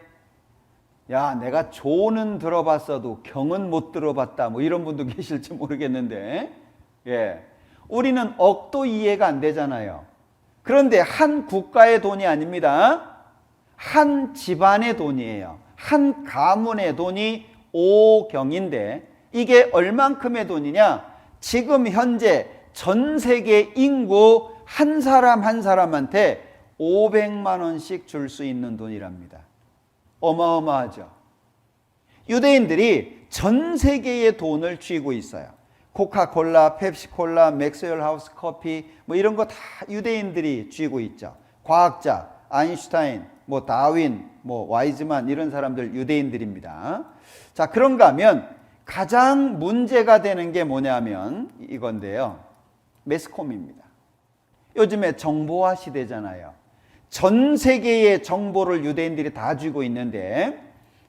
야, 내가 조는 들어봤어도 경은 못 들어봤다. 뭐 이런 분도 계실지 모르겠는데, 예, 우리는 억도 이해가 안 되잖아요. 그런데 한 국가의 돈이 아닙니다. 한 집안의 돈이에요. 한 가문의 돈이 5경인데 이게 얼만큼의 돈이냐? 지금 현재 전 세계 인구 한 사람 한 사람한테 500만 원씩 줄 수 있는 돈이랍니다. 어마어마하죠. 유대인들이 전 세계의 돈을 쥐고 있어요. 코카콜라, 펩시콜라, 맥스웰 하우스 커피 뭐 이런 거 다 유대인들이 쥐고 있죠. 과학자, 아인슈타인, 뭐 다윈, 뭐 와이즈만 이런 사람들 유대인들입니다. 자, 그런가 하면 가장 문제가 되는 게 뭐냐면 이건데요. 매스콤입니다. 요즘에 정보화 시대잖아요. 전 세계의 정보를 유대인들이 다 쥐고 있는데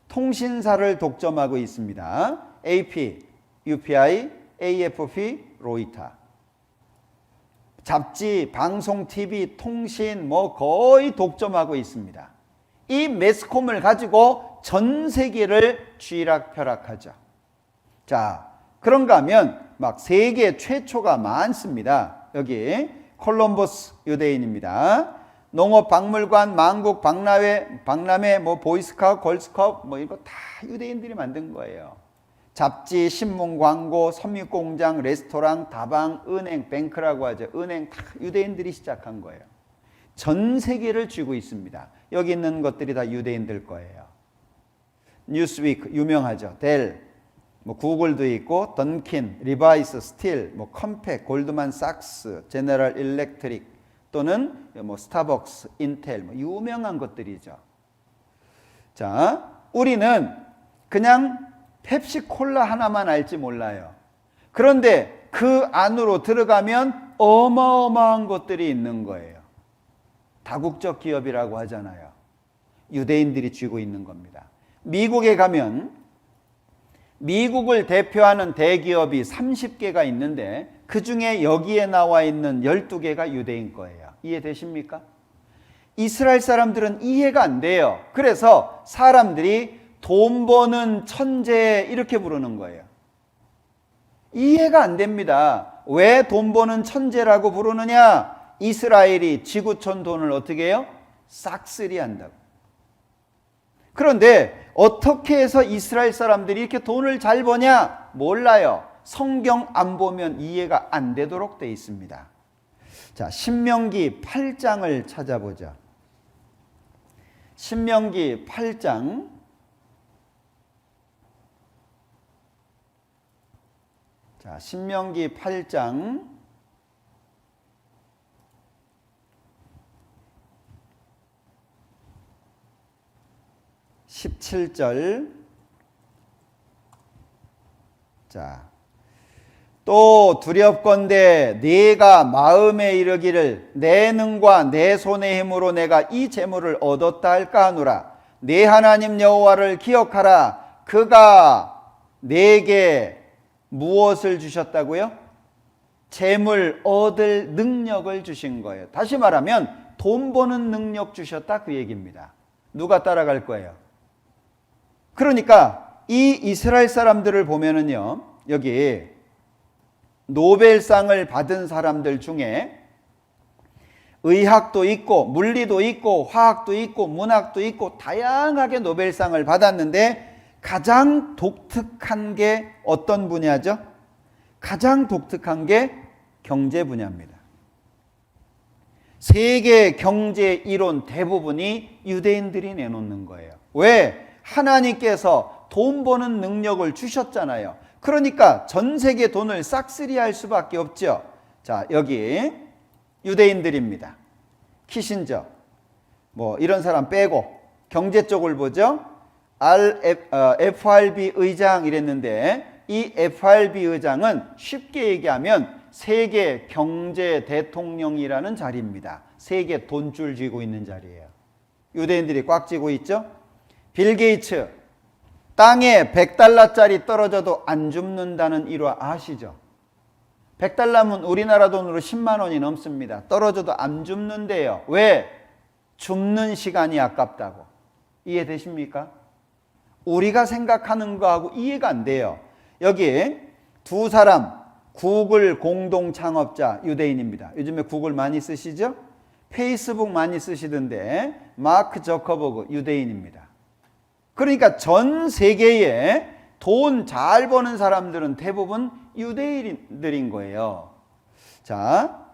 통신사를 독점하고 있습니다. AP, UPI, AFP, 로이터. 잡지, 방송, TV, 통신 뭐 거의 독점하고 있습니다. 이 매스콤을 가지고 전 세계를 쥐락펴락하죠. 자, 그런가 하면 막 세계 최초가 많습니다. 여기 콜럼버스 유대인입니다. 농업 박물관, 만국 박람회, 뭐 보이스카우트, 걸스카우트 뭐 이거 다 유대인들이 만든 거예요. 잡지, 신문, 광고, 섬유공장, 레스토랑, 다방, 은행, 뱅크라고 하죠. 은행 다 유대인들이 시작한 거예요. 전 세계를 쥐고 있습니다. 여기 있는 것들이 다 유대인들 거예요. 뉴스위크 유명하죠. 델, 뭐 구글도 있고 던킨, 리바이스, 스틸, 뭐 컴팩, 골드만삭스, 제너럴 일렉트릭 또는 뭐 스타벅스, 인텔 뭐 유명한 것들이죠. 자, 우리는 그냥 펩시콜라 하나만 알지 몰라요. 그런데 그 안으로 들어가면 어마어마한 것들이 있는 거예요. 다국적 기업이라고 하잖아요. 유대인들이 쥐고 있는 겁니다. 미국에 가면 미국을 대표하는 대기업이 30개가 있는데 그 중에 여기에 나와 있는 12개가 유대인 거예요. 이해되십니까? 이스라엘 사람들은 이해가 안 돼요. 그래서 사람들이 돈 버는 천재 이렇게 부르는 거예요. 이해가 안 됩니다. 왜 돈 버는 천재라고 부르느냐? 이스라엘이 지구촌 돈을 어떻게 해요? 싹쓸이 한다고. 그런데 어떻게 해서 이스라엘 사람들이 이렇게 돈을 잘 버냐? 몰라요. 성경 안 보면 이해가 안 되도록 되어 있습니다. 자, 신명기 8장을 찾아보자. 신명기 8장. 자, 신명기 8장 17절. 자, 또 두렵건대 네가 마음에 이르기를 내 능과 내 손의 힘으로 내가 이 재물을 얻었다 할까 하노라. 네 하나님 여호와를 기억하라. 그가 네게 무엇을 주셨다고요? 재물 얻을 능력을 주신 거예요. 다시 말하면 돈 버는 능력 주셨다 그 얘기입니다. 누가 따라갈 거예요? 그러니까 이 이스라엘 사람들을 보면은요, 여기 노벨상을 받은 사람들 중에 의학도 있고 물리도 있고 화학도 있고 문학도 있고 다양하게 노벨상을 받았는데 가장 독특한 게 어떤 분야죠? 가장 독특한 게 경제 분야입니다. 세계 경제 이론 대부분이 유대인들이 내놓는 거예요. 왜? 하나님께서 돈 버는 능력을 주셨잖아요. 그러니까 전 세계 돈을 싹쓸이 할 수밖에 없죠. 자, 여기 유대인들입니다. 키신저 뭐 이런 사람 빼고 경제 쪽을 보죠. FRB 의장 이랬는데 이 FRB 의장은 쉽게 얘기하면 세계 경제 대통령이라는 자리입니다. 세계 돈줄 쥐고 있는 자리예요. 유대인들이 꽉 쥐고 있죠. 빌 게이츠 땅에 $100짜리 떨어져도 안 줍는다는 일화 아시죠? 100달러면 우리나라 돈으로 10만 원이 넘습니다. 떨어져도 안 줍는데요. 왜? 줍는 시간이 아깝다고. 이해되십니까? 우리가 생각하는 거하고 이해가 안 돼요. 여기 두 사람 구글 공동 창업자 유대인입니다. 요즘에 구글 많이 쓰시죠? 페이스북 많이 쓰시던데 마크 저커버그 유대인입니다. 그러니까 전 세계에 돈 잘 버는 사람들은 대부분 유대인들인 거예요. 자,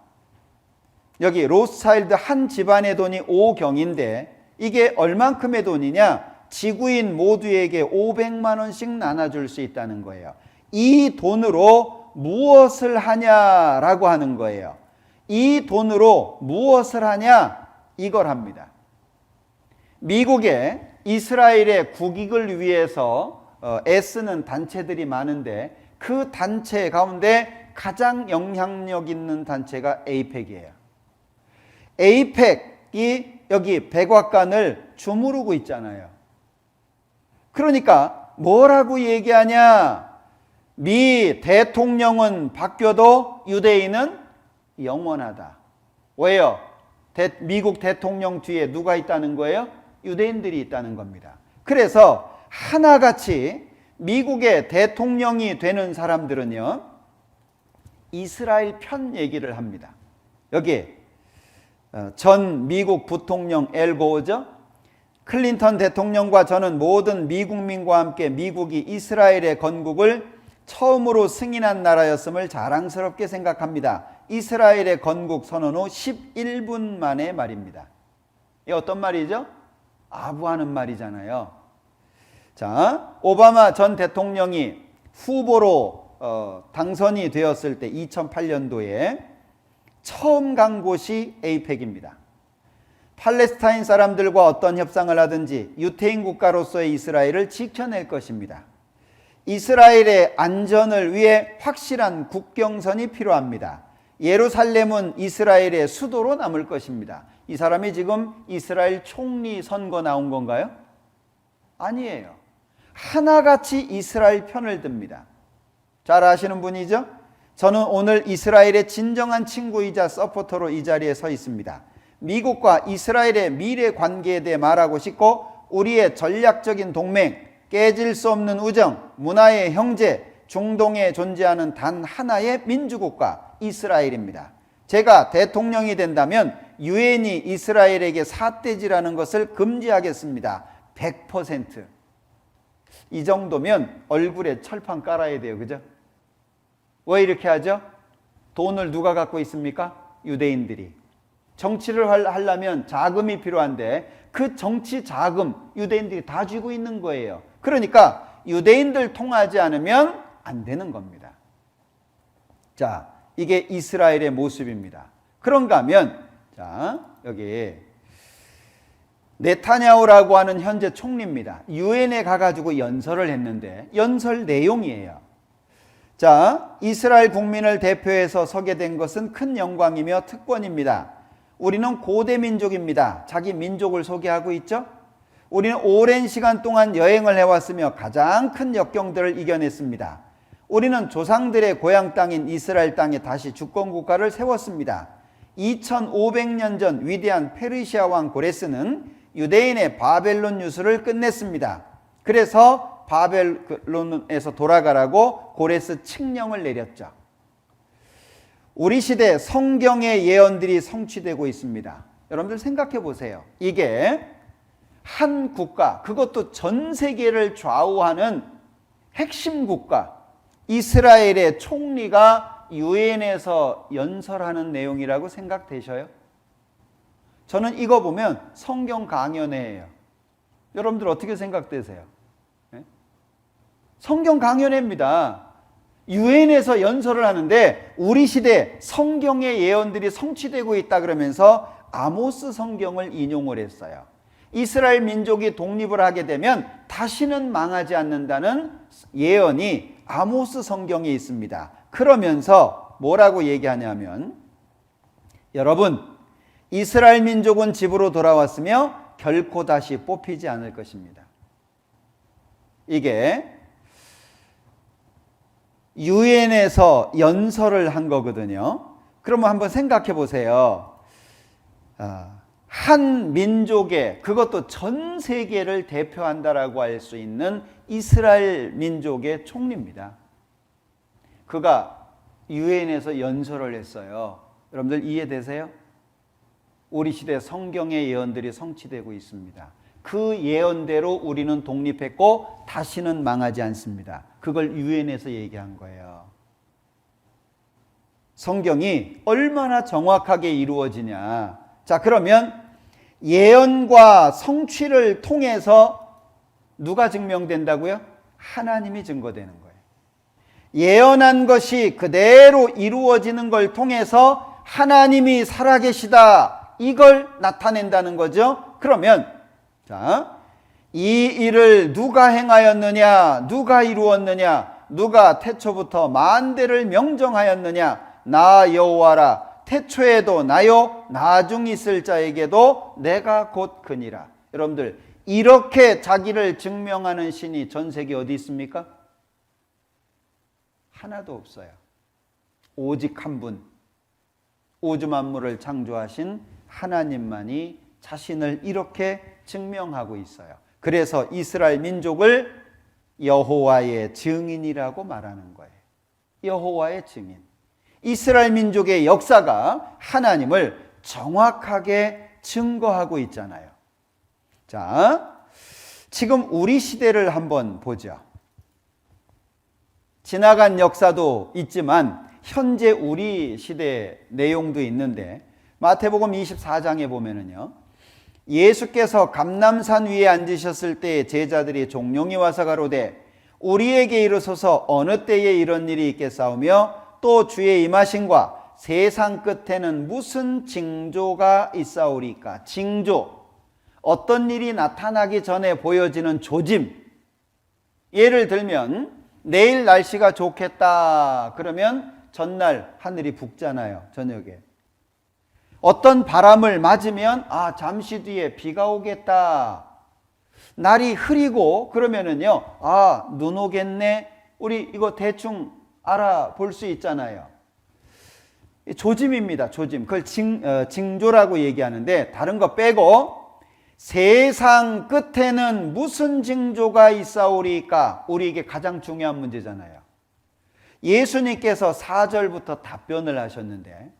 여기 로스차일드 한 집안의 돈이 5경인데 이게 얼만큼의 돈이냐? 지구인 모두에게 500만 원씩 나눠줄 수 있다는 거예요. 이 돈으로 무엇을 하냐라고 하는 거예요. 이 돈으로 무엇을 하냐? 이걸 합니다. 미국에 이스라엘의 국익을 위해서 애쓰는 단체들이 많은데 그 단체 가운데 가장 영향력 있는 단체가 에이펙이에요. 에이펙이 여기 백악관을 주무르고 있잖아요. 그러니까 뭐라고 얘기하냐? 미 대통령은 바뀌어도 유대인은 영원하다. 왜요? 미국 대통령 뒤에 누가 있다는 거예요? 유대인들이 있다는 겁니다. 그래서 하나같이 미국의 대통령이 되는 사람들은요, 이스라엘 편 얘기를 합니다. 여기 전 미국 부통령 엘 고어죠. 클린턴 대통령과 저는 모든 미국민과 함께 미국이 이스라엘의 건국을 처음으로 승인한 나라였음을 자랑스럽게 생각합니다. 이스라엘의 건국 선언 후 11분 만의 말입니다. 이게 어떤 말이죠? 아부하는 말이잖아요. 자, 오바마 전 대통령이 후보로 당선이 되었을 때 2008년도에 처음 간 곳이 에이펙입니다. 팔레스타인 사람들과 어떤 협상을 하든지 유태인 국가로서의 이스라엘을 지켜낼 것입니다. 이스라엘의 안전을 위해 확실한 국경선이 필요합니다. 예루살렘은 이스라엘의 수도로 남을 것입니다. 이 사람이 지금 이스라엘 총리 선거 나온 건가요? 아니에요. 하나같이 이스라엘 편을 듭니다. 잘 아시는 분이죠? 저는 오늘 이스라엘의 진정한 친구이자 서포터로 이 자리에 서 있습니다. 미국과 이스라엘의 미래 관계에 대해 말하고 싶고 우리의 전략적인 동맹, 깨질 수 없는 우정, 문화의 형제, 중동에 존재하는 단 하나의 민주국가 이스라엘입니다. 제가 대통령이 된다면 유엔이 이스라엘에게 삿대질하는 것을 금지하겠습니다. 100%. 이 정도면 얼굴에 철판 깔아야 돼요. 그죠? 왜 이렇게 하죠? 돈을 누가 갖고 있습니까? 유대인들이. 정치를 하려면 자금이 필요한데 그 정치 자금 유대인들이 다 쥐고 있는 거예요. 그러니까 유대인들 통하지 않으면 안 되는 겁니다. 자, 이게 이스라엘의 모습입니다. 그런가 하면 자, 여기 네타냐후라고 하는 현재 총리입니다. 유엔에 가가지고 연설을 했는데 연설 내용이에요. 자, 이스라엘 국민을 대표해서 서게 된 것은 큰 영광이며 특권입니다. 우리는 고대 민족입니다. 자기 민족을 소개하고 있죠. 우리는 오랜 시간 동안 여행을 해왔으며 가장 큰 역경들을 이겨냈습니다. 우리는 조상들의 고향 땅인 이스라엘 땅에 다시 주권국가를 세웠습니다. 2500년 전 위대한 페르시아 왕 고레스는 유대인의 바벨론 유수를 끝냈습니다. 그래서 바벨론에서 돌아가라고 고레스 칙령을 내렸죠. 우리 시대 성경의 예언들이 성취되고 있습니다. 여러분들 생각해 보세요. 이게 한 국가, 그것도 전 세계를 좌우하는 핵심 국가 이스라엘의 총리가 유엔에서 연설하는 내용이라고 생각되셔요? 저는 이거 보면 성경 강연회예요. 여러분들 어떻게 생각되세요? 네? 성경 강연회입니다. 유엔에서 연설을 하는데 우리 시대 성경의 예언들이 성취되고 있다 그러면서 아모스 성경을 인용을 했어요. 이스라엘 민족이 독립을 하게 되면 다시는 망하지 않는다는 예언이 아모스 성경에 있습니다. 그러면서 뭐라고 얘기하냐면 여러분, 이스라엘 민족은 집으로 돌아왔으며 결코 다시 뽑히지 않을 것입니다. 이게 유엔에서 연설을 한 거거든요. 그러면 한번 생각해 보세요. 한 민족의, 그것도 전 세계를 대표한다라고 할 수 있는 이스라엘 민족의 총리입니다. 그가 유엔에서 연설을 했어요. 여러분들 이해되세요? 우리 시대 성경의 예언들이 성취되고 있습니다. 그 예언대로 우리는 독립했고 다시는 망하지 않습니다. 그걸 유엔에서 얘기한 거예요. 성경이 얼마나 정확하게 이루어지냐. 자, 그러면 예언과 성취를 통해서 누가 증명된다고요? 하나님이 증거되는 거예요. 예언한 것이 그대로 이루어지는 걸 통해서 하나님이 살아계시다, 이걸 나타낸다는 거죠. 그러면 자, 이 일을 누가 행하였느냐, 누가 이루었느냐, 누가 태초부터 만대를 명정하였느냐, 나 여호와라. 태초에도 나요, 나중 있을 자에게도 내가 곧 그니라. 여러분들, 이렇게 자기를 증명하는 신이 전 세계 어디 있습니까? 하나도 없어요. 오직 한 분, 우주 만물을 창조하신 하나님만이 자신을 이렇게 증명하고 있어요. 그래서 이스라엘 민족을 여호와의 증인이라고 말하는 거예요. 여호와의 증인. 이스라엘 민족의 역사가 하나님을 정확하게 증거하고 있잖아요. 자, 지금 우리 시대를 한번 보죠. 지나간 역사도 있지만 현재 우리 시대 내용도 있는데 마태복음 24장에 보면은요, 예수께서 감람산 위에 앉으셨을 때 제자들이 종용이 와서 가로되 우리에게 이르소서 어느 때에 이런 일이 있겠사오며 또 주의 임하심과 세상 끝에는 무슨 징조가 있사오리까? 징조, 어떤 일이 나타나기 전에 보여지는 조짐. 예를 들면 내일 날씨가 좋겠다 그러면 전날 하늘이 붓잖아요. 저녁에 어떤 바람을 맞으면 잠시 뒤에 비가 오겠다. 날이 흐리고 그러면은요, 눈 오겠네. 우리 이거 대충 알아볼 수 있잖아요. 조짐입니다. 조짐. 그걸 징조라고 얘기하는데 다른 거 빼고 세상 끝에는 무슨 징조가 있사오리까? 우리에게 가장 중요한 문제잖아요. 예수님께서 4절부터 답변을 하셨는데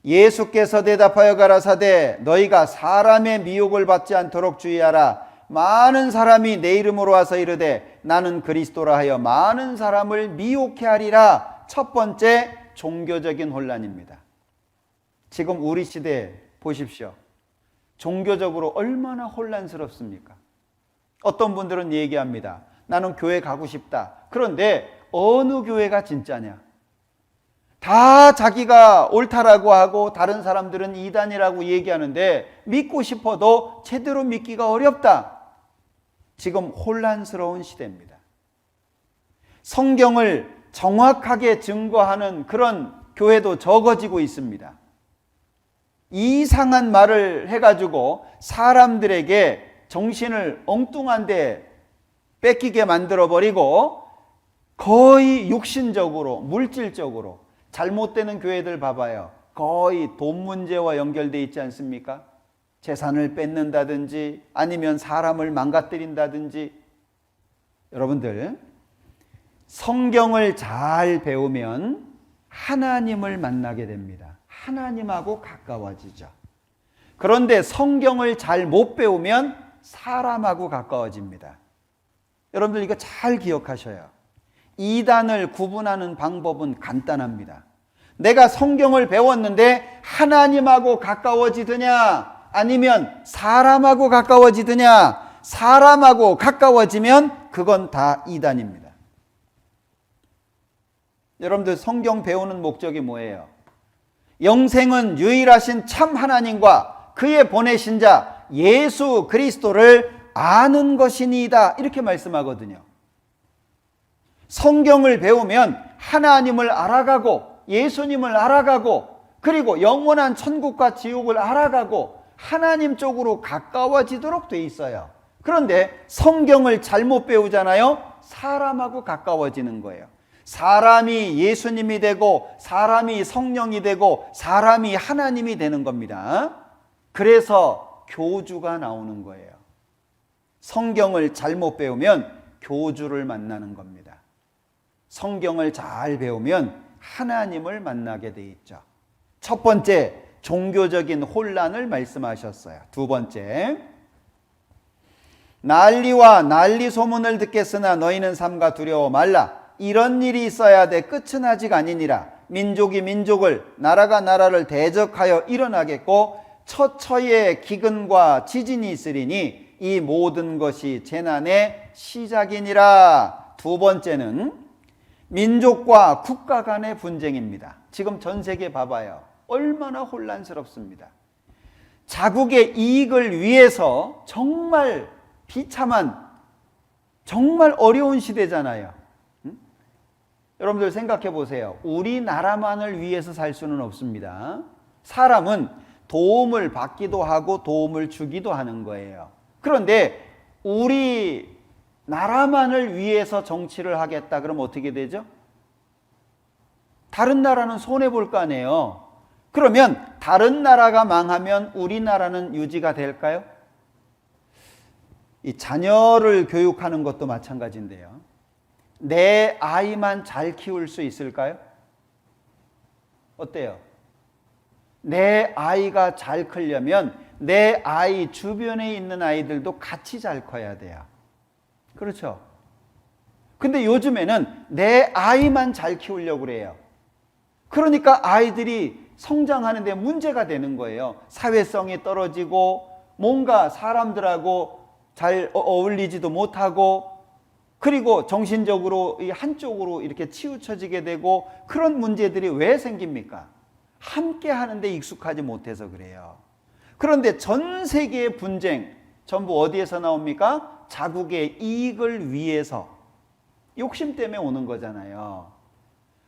예수께서 대답하여 가라사대 너희가 사람의 미혹을 받지 않도록 주의하라. 많은 사람이 내 이름으로 와서 이르되 나는 그리스도라 하여 많은 사람을 미혹해 하리라. 첫 번째 종교적인 혼란입니다. 지금 우리 시대 보십시오. 종교적으로 얼마나 혼란스럽습니까? 어떤 분들은 얘기합니다. 나는 교회 가고 싶다. 그런데 어느 교회가 진짜냐? 다 자기가 옳다라고 하고 다른 사람들은 이단이라고 얘기하는데 믿고 싶어도 제대로 믿기가 어렵다. 지금 혼란스러운 시대입니다. 성경을 정확하게 증거하는 그런 교회도 적어지고 있습니다. 이상한 말을 해가지고 사람들에게 정신을 엉뚱한 데 뺏기게 만들어버리고 거의 육신적으로 물질적으로 잘못되는 교회들 봐봐요. 거의 돈 문제와 연결되어 있지 않습니까? 재산을 뺏는다든지 아니면 사람을 망가뜨린다든지. 여러분들 성경을 잘 배우면 하나님을 만나게 됩니다. 하나님하고 가까워지죠. 그런데 성경을 잘 못 배우면 사람하고 가까워집니다. 여러분들 이거 잘 기억하셔요. 이단을 구분하는 방법은 간단합니다. 내가 성경을 배웠는데 하나님하고 가까워지느냐 아니면 사람하고 가까워지느냐. 사람하고 가까워지면 그건 다 이단입니다. 여러분들 성경 배우는 목적이 뭐예요? 영생은 유일하신 참 하나님과 그의 보내신 자 예수 그리스도를 아는 것이니이다. 이렇게 말씀하거든요. 성경을 배우면 하나님을 알아가고 예수님을 알아가고 그리고 영원한 천국과 지옥을 알아가고 하나님 쪽으로 가까워지도록 돼 있어요. 그런데 성경을 잘못 배우잖아요. 사람하고 가까워지는 거예요. 사람이 예수님이 되고 사람이 성령이 되고 사람이 하나님이 되는 겁니다. 그래서 교주가 나오는 거예요. 성경을 잘못 배우면 교주를 만나는 겁니다. 성경을 잘 배우면 하나님을 만나게 돼 있죠. 첫 번째, 종교적인 혼란을 말씀하셨어요. 두 번째, 난리와 난리 소문을 듣겠으나 너희는 삼가 두려워 말라. 이런 일이 있어야 돼. 끝은 아직 아니니라. 민족이 민족을 나라가 나라를 대적하여 일어나겠고 처처에 기근과 지진이 있으리니 이 모든 것이 재난의 시작이니라. 두 번째는 민족과 국가 간의 분쟁입니다. 지금 전 세계 봐봐요. 얼마나 혼란스럽습니다. 자국의 이익을 위해서 정말 비참한 정말 어려운 시대잖아요. 여러분들 생각해 보세요. 우리나라만을 위해서 살 수는 없습니다. 사람은 도움을 받기도 하고 도움을 주기도 하는 거예요. 그런데 우리 나라만을 위해서 정치를 하겠다 그러면 어떻게 되죠? 다른 나라는 손해볼 거 아니에요. 그러면 다른 나라가 망하면 우리나라는 유지가 될까요? 이 자녀를 교육하는 것도 마찬가지인데요. 내 아이만 잘 키울 수 있을까요? 어때요? 내 아이가 잘 크려면 내 아이 주변에 있는 아이들도 같이 잘 커야 돼요. 그렇죠? 근데 요즘에는 내 아이만 잘 키우려고 그래요. 그러니까 아이들이 성장하는데 문제가 되는 거예요. 사회성이 떨어지고 뭔가 사람들하고 잘 어울리지도 못하고 그리고 정신적으로 이 한쪽으로 이렇게 치우쳐지게 되고 그런 문제들이 왜 생깁니까? 함께 하는데 익숙하지 못해서 그래요. 그런데 전 세계의 분쟁 전부 어디에서 나옵니까? 자국의 이익을 위해서 욕심 때문에 오는 거잖아요.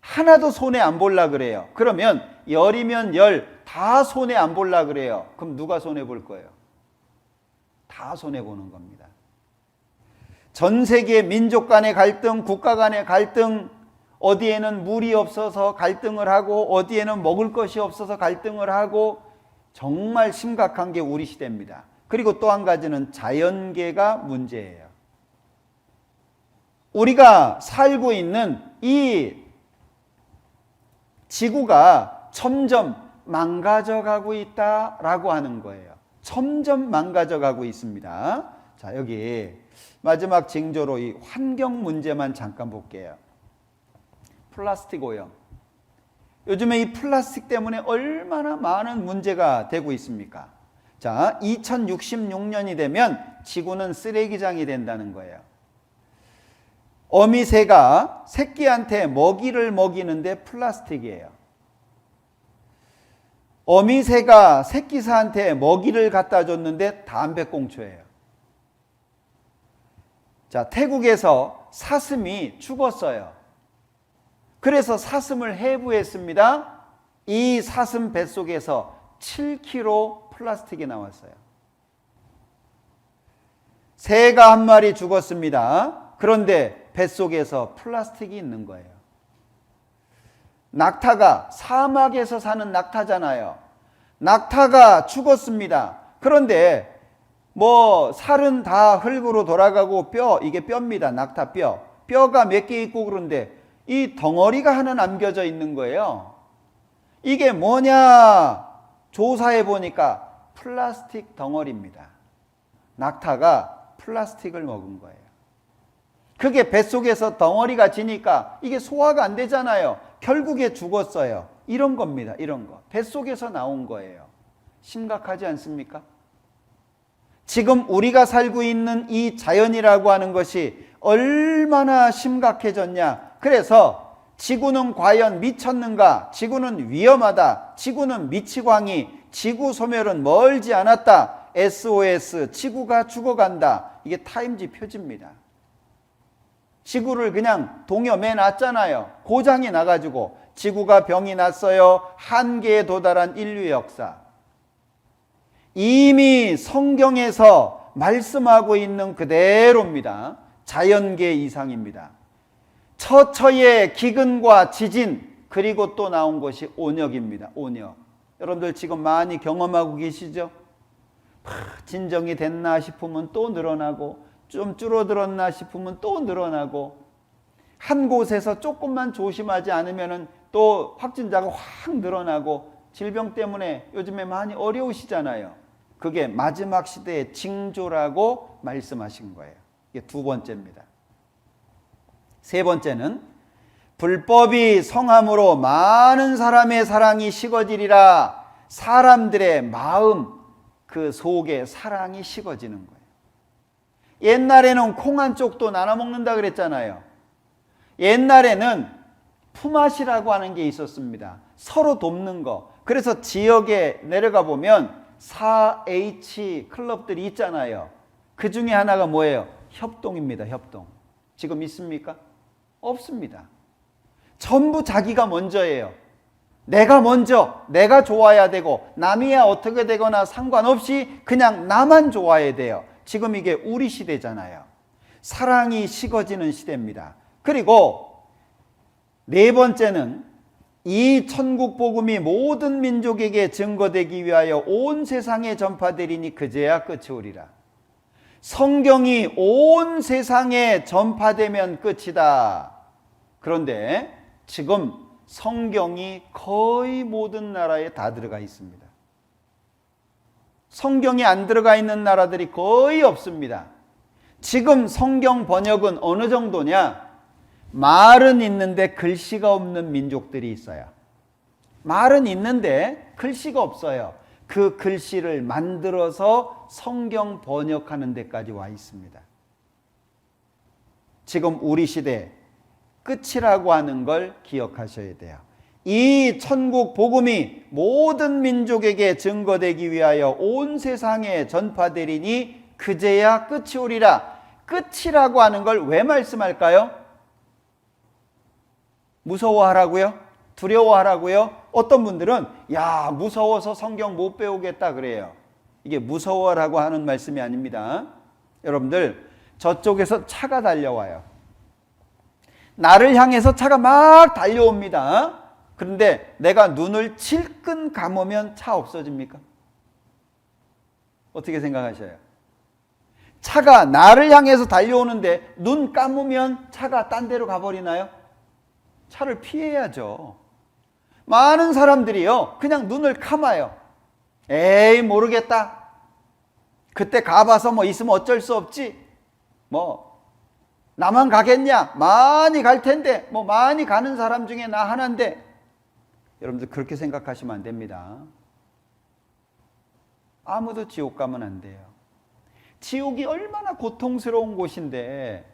하나도 손해 안 볼라 그래요. 그러면 열이면 열 다 손해 안 볼라 그래요. 그럼 누가 손해 볼 거예요? 다 손해 보는 겁니다. 전 세계 민족 간의 갈등, 국가 간의 갈등, 어디에는 물이 없어서 갈등을 하고 어디에는 먹을 것이 없어서 갈등을 하고 정말 심각한 게 우리 시대입니다. 그리고 또 한 가지는 자연계가 문제예요. 우리가 살고 있는 이 지구가 점점 망가져가고 있다라고 하는 거예요. 점점 망가져가고 있습니다. 자, 여기 마지막 징조로 이 환경 문제만 잠깐 볼게요. 플라스틱 오염. 요즘에 이 플라스틱 때문에 얼마나 많은 문제가 되고 있습니까? 자, 2066년이 되면 지구는 쓰레기장이 된다는 거예요. 어미새가 새끼한테 먹이를 먹이는데 플라스틱이에요. 어미새가 새끼새한테 먹이를 갖다 줬는데 담배꽁초예요. 자, 태국에서 사슴이 죽었어요. 그래서 사슴을 해부했습니다. 이 사슴 뱃속에서 7kg 플라스틱이 나왔어요. 새가 한 마리 죽었습니다. 그런데 뱃속에서 플라스틱이 있는 거예요. 낙타가 사막에서 사는 낙타잖아요. 낙타가 죽었습니다. 그런데 살은 다 흙으로 돌아가고 이게 뼈입니다. 낙타 뼈. 뼈가 몇 개 있고 그런데 이 덩어리가 하나 남겨져 있는 거예요. 이게 뭐냐? 조사해 보니까 플라스틱 덩어리입니다. 낙타가 플라스틱을 먹은 거예요. 그게 뱃속에서 덩어리가 지니까 이게 소화가 안 되잖아요. 결국에 죽었어요. 이런 겁니다. 이런 거. 뱃속에서 나온 거예요. 심각하지 않습니까? 지금 우리가 살고 있는 이 자연이라고 하는 것이 얼마나 심각해졌냐. 그래서 지구는 과연 미쳤는가? 지구는 위험하다. 지구는 미치광이. 지구 소멸은 멀지 않았다. SOS, 지구가 죽어간다. 이게 타임지 표지입니다. 지구를 그냥 동여매 놨잖아요. 고장이 나가지고 지구가 병이 났어요. 한계에 도달한 인류의 역사. 이미 성경에서 말씀하고 있는 그대로입니다. 자연계 이상입니다. 처처의 기근과 지진, 그리고 또 나온 것이 온역입니다. 온역. 여러분들 지금 많이 경험하고 계시죠? 진정이 됐나 싶으면 또 늘어나고 좀 줄어들었나 싶으면 또 늘어나고 한 곳에서 조금만 조심하지 않으면 또 확진자가 확 늘어나고 질병 때문에 요즘에 많이 어려우시잖아요. 그게 마지막 시대의 징조라고 말씀하신 거예요. 이게 두 번째입니다. 세 번째는 불법이 성함으로 많은 사람의 사랑이 식어지리라. 사람들의 마음 그 속에 사랑이 식어지는 거예요. 옛날에는 콩 한 쪽도 나눠 먹는다 그랬잖아요. 옛날에는 품앗이라고 하는 게 있었습니다. 서로 돕는 거. 그래서 지역에 내려가 보면 4H 클럽들이 있잖아요. 그 중에 하나가 뭐예요? 협동입니다. 협동. 지금 있습니까? 없습니다. 전부 자기가 먼저예요. 내가 먼저, 내가 좋아야 되고 남이야 어떻게 되거나 상관없이 그냥 나만 좋아야 돼요. 지금 이게 우리 시대잖아요. 사랑이 식어지는 시대입니다. 그리고 네 번째는 이 천국 복음이 모든 민족에게 증거되기 위하여 온 세상에 전파되리니 그제야 끝이 오리라. 성경이 온 세상에 전파되면 끝이다. 그런데 지금 성경이 거의 모든 나라에 다 들어가 있습니다. 성경이 안 들어가 있는 나라들이 거의 없습니다. 지금 성경 번역은 어느 정도냐? 말은 있는데 글씨가 없는 민족들이 있어요. 말은 있는데 글씨가 없어요. 그 글씨를 만들어서 성경 번역하는 데까지 와 있습니다. 지금 우리 시대 끝이라고 하는 걸 기억하셔야 돼요. 이 천국 복음이 모든 민족에게 증거되기 위하여 온 세상에 전파되리니 그제야 끝이 오리라. 끝이라고 하는 걸 왜 말씀할까요? 무서워하라고요? 두려워하라고요? 어떤 분들은 야, 무서워서 성경 못 배우겠다 그래요. 이게 무서워라고 하는 말씀이 아닙니다. 여러분들, 저쪽에서 차가 달려와요. 나를 향해서 차가 막 달려옵니다. 그런데 내가 눈을 질끈 감으면 차 없어집니까? 어떻게 생각하셔요? 차가 나를 향해서 달려오는데 눈 감으면 차가 딴 데로 가버리나요? 차를 피해야죠. 많은 사람들이요, 그냥 눈을 감아요. 에이, 모르겠다. 그때 가봐서 뭐 있으면 어쩔 수 없지. 뭐 나만 가겠냐? 많이 갈 텐데. 뭐 많이 가는 사람 중에 나 하나인데. 여러분들 그렇게 생각하시면 안 됩니다. 아무도 지옥 가면 안 돼요. 지옥이 얼마나 고통스러운 곳인데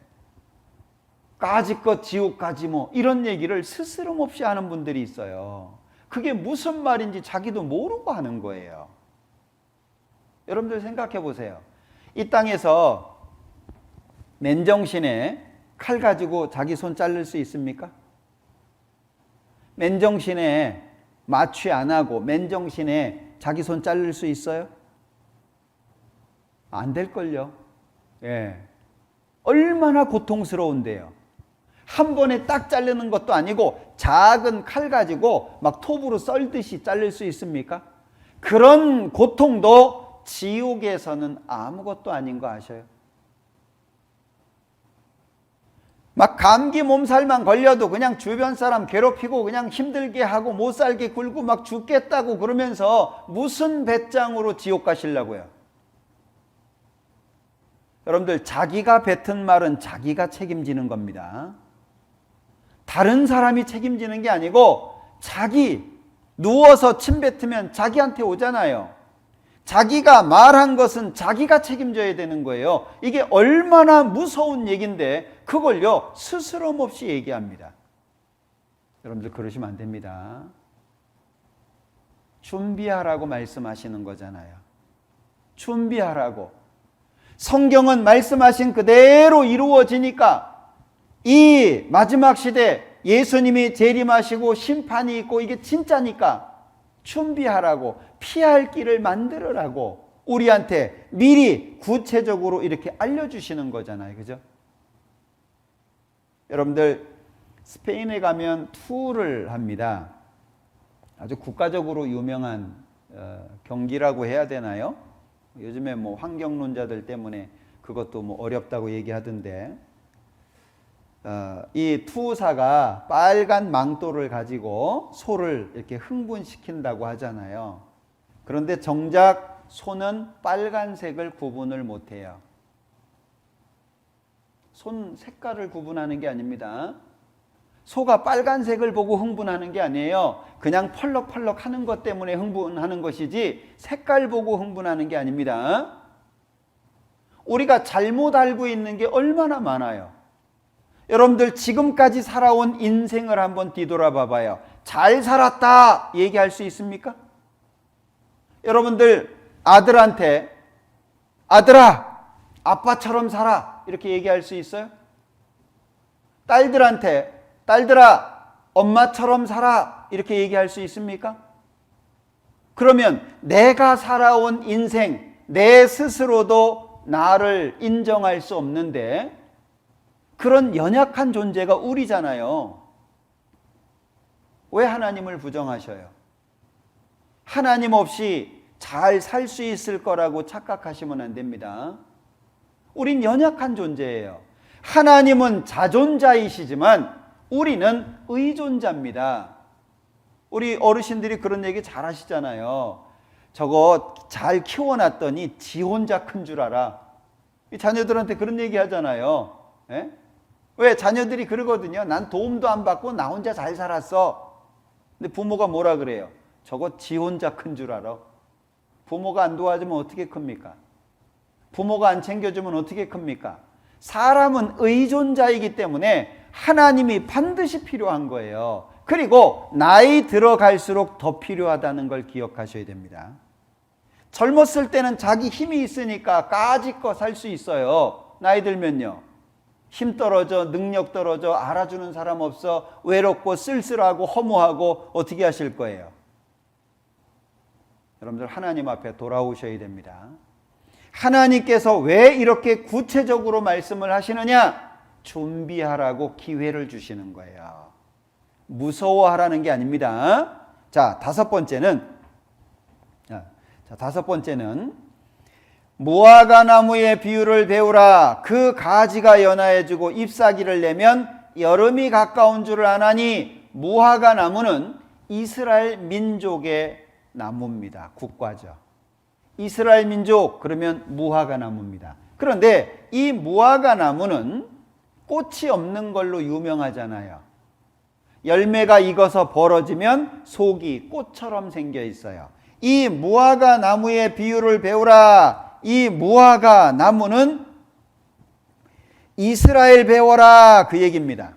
까짓것 지옥 가지 뭐 이런 얘기를 스스럼 없이 하는 분들이 있어요. 그게 무슨 말인지 자기도 모르고 하는 거예요. 여러분들 생각해 보세요. 이 땅에서 맨정신에 칼 가지고 자기 손 자를 수 있습니까? 맨정신에 마취 안 하고 맨정신에 자기 손 자를 수 있어요? 안 될걸요. 예. 얼마나 고통스러운데요. 한 번에 딱 자르는 것도 아니고 작은 칼 가지고 막 톱으로 썰듯이 자를 수 있습니까? 그런 고통도 지옥에서는 아무것도 아닌 거 아셔요? 막 감기 몸살만 걸려도 그냥 주변 사람 괴롭히고 그냥 힘들게 하고 못 살게 굴고 막 죽겠다고 그러면서 무슨 배짱으로 지옥 가시려고요? 여러분들, 자기가 뱉은 말은 자기가 책임지는 겁니다. 다른 사람이 책임지는 게 아니고 자기 누워서 침 뱉으면 자기한테 오잖아요. 자기가 말한 것은 자기가 책임져야 되는 거예요. 이게 얼마나 무서운 얘기인데 그걸요 스스럼 없이 얘기합니다. 여러분들 그러시면 안 됩니다. 준비하라고 말씀하시는 거잖아요. 준비하라고. 성경은 말씀하신 그대로 이루어지니까 이 마지막 시대 예수님이 재림하시고 심판이 있고 이게 진짜니까 준비하라고, 피할 길을 만들으라고 우리한테 미리 구체적으로 이렇게 알려주시는 거잖아요. 그죠? 여러분들, 스페인에 가면 투어를 합니다. 아주 국가적으로 유명한 경기라고 해야 되나요? 요즘에 뭐 환경론자들 때문에 그것도 뭐 어렵다고 얘기하던데, 이 투사가 빨간 망토를 가지고 소를 이렇게 흥분시킨다고 하잖아요. 그런데 정작 소는 빨간색을 구분을 못해요. 손 색깔을 구분하는 게 아닙니다. 소가 빨간색을 보고 흥분하는 게 아니에요. 그냥 펄럭펄럭 하는 것 때문에 흥분하는 것이지 색깔 보고 흥분하는 게 아닙니다. 우리가 잘못 알고 있는 게 얼마나 많아요. 여러분들 지금까지 살아온 인생을 한번 뒤돌아봐 봐요. 잘 살았다 얘기할 수 있습니까? 여러분들 아들한테 아들아 아빠처럼 살아 이렇게 얘기할 수 있어요? 딸들한테 딸들아 엄마처럼 살아 이렇게 얘기할 수 있습니까? 그러면 내가 살아온 인생 내 스스로도 나를 인정할 수 없는데 그런 연약한 존재가 우리잖아요. 왜 하나님을 부정하셔요? 하나님 없이 잘 살 수 있을 거라고 착각하시면 안 됩니다. 우린 연약한 존재예요. 하나님은 자존자이시지만 우리는 의존자입니다. 우리 어르신들이 그런 얘기 잘 하시잖아요. 저거 잘 키워놨더니 지 혼자 큰 줄 알아. 자녀들한테 그런 얘기 하잖아요. 예? 왜? 자녀들이 그러거든요. 난 도움도 안 받고 나 혼자 잘 살았어. 근데 부모가 뭐라 그래요? 저거 지 혼자 큰 줄 알아. 부모가 안 도와주면 어떻게 큽니까? 부모가 안 챙겨주면 어떻게 큽니까? 사람은 의존자이기 때문에 하나님이 반드시 필요한 거예요. 그리고 나이 들어갈수록 더 필요하다는 걸 기억하셔야 됩니다. 젊었을 때는 자기 힘이 있으니까 까짓거 살 수 있어요. 나이 들면요, 힘 떨어져, 능력 떨어져, 알아주는 사람 없어, 외롭고 쓸쓸하고 허무하고 어떻게 하실 거예요? 여러분들 하나님 앞에 돌아오셔야 됩니다. 하나님께서 왜 이렇게 구체적으로 말씀을 하시느냐? 준비하라고 기회를 주시는 거예요. 무서워하라는 게 아닙니다. 자, 다섯 번째는 무화과 나무의 비유를 배우라. 그 가지가 연하여지고 잎사귀를 내면 여름이 가까운 줄을 아나니. 무화과 나무는 이스라엘 민족의 나무입니다. 국과죠. 이스라엘 민족 그러면 무화과 나무입니다. 그런데 이 무화과 나무는 꽃이 없는 걸로 유명하잖아요. 열매가 익어서 벌어지면 속이 꽃처럼 생겨 있어요. 이 무화과 나무의 비유를 배우라. 이 무화과 나무는 이스라엘 배워라, 그 얘기입니다.